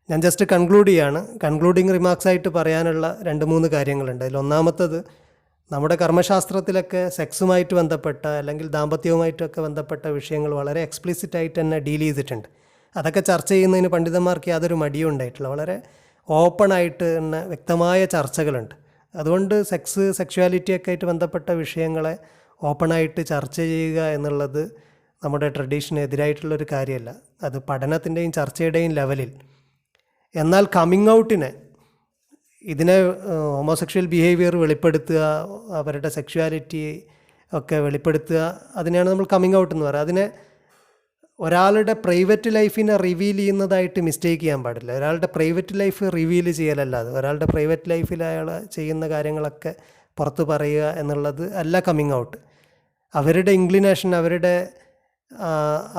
ഞാൻ ജസ്റ്റ് കൺക്ലൂഡിങ് റിമാർക്സ് ആയിട്ട് പറയാനുള്ള 2-3 കാര്യങ്ങളുണ്ട്. അതിൽ ഒന്നാമത്തത്, നമ്മുടെ കർമ്മശാസ്ത്രത്തിലൊക്കെ സെക്സുമായിട്ട് ബന്ധപ്പെട്ട അല്ലെങ്കിൽ ദാമ്പത്യവുമായിട്ടൊക്കെ ബന്ധപ്പെട്ട വിഷയങ്ങൾ വളരെ എക്സ്പ്ലിസിറ്റായിട്ട് തന്നെ ഡീൽ ചെയ്തിട്ടുണ്ട്. അതൊക്കെ ചർച്ച ചെയ്യുന്നതിന് പണ്ഡിതന്മാർക്ക് യാതൊരു മടിയും ഉണ്ടായിട്ടില്ല. വളരെ ഓപ്പണായിട്ട് തന്നെ വ്യക്തമായ ചർച്ചകളുണ്ട്. അതുകൊണ്ട് സെക്ഷുവാലിറ്റിയൊക്കെ ആയിട്ട് ബന്ധപ്പെട്ട വിഷയങ്ങളെ ഓപ്പണായിട്ട് ചർച്ച ചെയ്യുക എന്നുള്ളത് നമ്മുടെ ട്രഡീഷന് എതിരായിട്ടുള്ളൊരു കാര്യമല്ല. അത് പഠനത്തിൻ്റെയും ചർച്ചയുടെയും ലെവലിൽ. എന്നാൽ കമ്മിങ് ഔട്ടിനെ, ഇതിനെ ഹോമോസെക്ഷൽ ബിഹേവിയർ വെളിപ്പെടുത്തുക, അവരുടെ സെക്ഷുവാലിറ്റി ഒക്കെ വെളിപ്പെടുത്തുക, അതിനെയാണ് നമ്മൾ കമ്മിങ് ഔട്ട് എന്ന് പറയുക. അതിനെ ഒരാളുടെ പ്രൈവറ്റ് ലൈഫിനെ റിവീൽ ചെയ്യുന്നതായിട്ട് മിസ്റ്റേക്ക് ചെയ്യാൻ പാടില്ല. ഒരാളുടെ പ്രൈവറ്റ് ലൈഫ് റിവീൽ ചെയ്യലല്ലാതെ ഒരാളുടെ പ്രൈവറ്റ് ലൈഫിൽ അയാൾ ചെയ്യുന്ന കാര്യങ്ങളൊക്കെ പുറത്ത് പറയുക എന്നുള്ളത് അല്ല കമ്മിങ് ഔട്ട്. അവരുടെ ഇൻക്ലിനേഷൻ,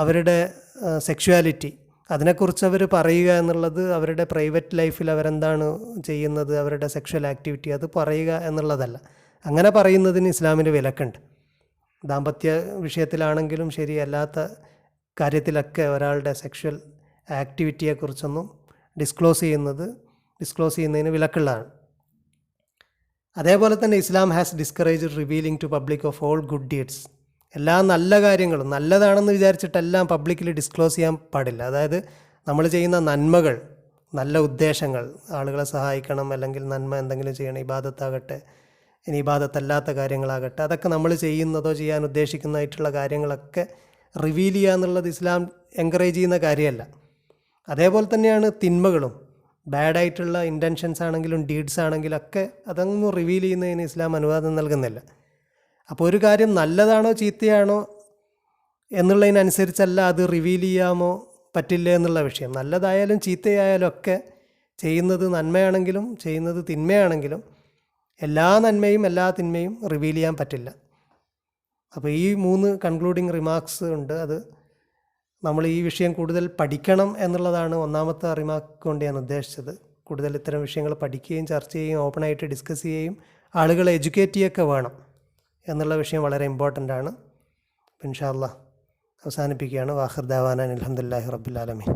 അവരുടെ സെക്ഷുവാലിറ്റി, അതിനെക്കുറിച്ച് അവർ പറയുക എന്നുള്ളത് അവരുടെ പ്രൈവറ്റ് ലൈഫിൽ അവരെന്താണ് ചെയ്യുന്നത്, അവരുടെ സെക്ഷൽ ആക്ടിവിറ്റി, അത് പറയുക എന്നുള്ളതല്ല. അങ്ങനെ പറയുന്നതിന് ഇസ്ലാമിൻ്റെ വിലക്കുണ്ട്. ദാമ്പത്യ വിഷയത്തിലാണെങ്കിലും ശരി, അല്ലാത്ത കാര്യത്തിലൊക്കെ ഒരാളുടെ സെക്ഷൽ ആക്ടിവിറ്റിയെക്കുറിച്ചൊന്നും ഡിസ്ക്ലോസ് ചെയ്യുന്നതിന് വിലക്കുള്ളതാണ്. അതേപോലെ തന്നെ Islam has discouraged revealing to public of all good deeds. എല്ലാ നല്ല കാര്യങ്ങളും നല്ലതാണെന്ന് വിചാരിച്ചിട്ടെല്ലാം പബ്ലിക്കിൽ ഡിസ്ക്ലോസ് ചെയ്യാൻ പാടില്ല. അതായത് നമ്മൾ ചെയ്യുന്ന നന്മകൾ, നല്ല ഉദ്ദേശങ്ങൾ, ആളുകളെ സഹായിക്കണം, അല്ലെങ്കിൽ നന്മ എന്തെങ്കിലും ചെയ്യണം, ഇബാദത്താകട്ടെ, ഇനി ഇബാദത്തല്ലാത്ത കാര്യങ്ങളാകട്ടെ, അതൊക്കെ നമ്മൾ ചെയ്യുന്നതോ ചെയ്യാൻ ഉദ്ദേശിക്കുന്നതായിട്ടുള്ള കാര്യങ്ങളൊക്കെ റിവീൽ ചെയ്യുക എന്നുള്ളത് ഇസ്ലാം എൻകറേജ് ചെയ്യുന്ന കാര്യമല്ല. അതേപോലെ തന്നെയാണ് തിന്മകളും, ബാഡായിട്ടുള്ള ഇൻറ്റൻഷൻസ് ആണെങ്കിലും ഡീഡ്സ് ആണെങ്കിലൊക്കെ അതൊന്നും റിവീൽ ചെയ്യുന്നതിന് ഇസ്ലാം അനുവാദം നൽകുന്നില്ല. അപ്പോൾ ഒരു കാര്യം നല്ലതാണോ ചീത്തയാണോ എന്നുള്ളതിനനുസരിച്ചല്ല അത് റിവീൽ ചെയ്യാമോ പറ്റില്ല എന്നുള്ള വിഷയം. നല്ലതായാലും ചീത്തയായാലും ഒക്കെ ചെയ്യുന്നത് നന്മയാണെങ്കിലും ചെയ്യുന്നത് തിന്മയാണെങ്കിലും എല്ലാ നന്മയും എല്ലാ തിന്മയും റിവീൽ ചെയ്യാൻ പറ്റില്ല. അപ്പോൾ ഈ 3 കൺക്ലൂഡിങ് റിമാർക്സ് ഉണ്ട്. അത് നമ്മൾ ഈ വിഷയം കൂടുതൽ പഠിക്കണം എന്നുള്ളതാണ് ഒന്നാമത്തെ റിമാർക്ക് കൊണ്ട് ഞാൻ ഉദ്ദേശിച്ചത്. കൂടുതൽ ഇത്തരം വിഷയങ്ങൾ പഠിക്കുകയും ചർച്ച ചെയ്യുകയും ഓപ്പണായിട്ട് ഡിസ്കസ് ചെയ്യുകയും ആളുകളെ എഡ്യൂക്കേറ്റ് ചെയ്യുകയൊക്കെ വേണം എന്നുള്ള വിഷയം വളരെ ഇമ്പോർട്ടൻ്റ് ആണ്. ഇൻഷാ അല്ലാഹ് അവസാനിപ്പിക്കുകയാണ്. വാഖിർ ദഅവാനാ അൽഹംദുലില്ലാഹി റബ്ബിൽ ആലമീൻ.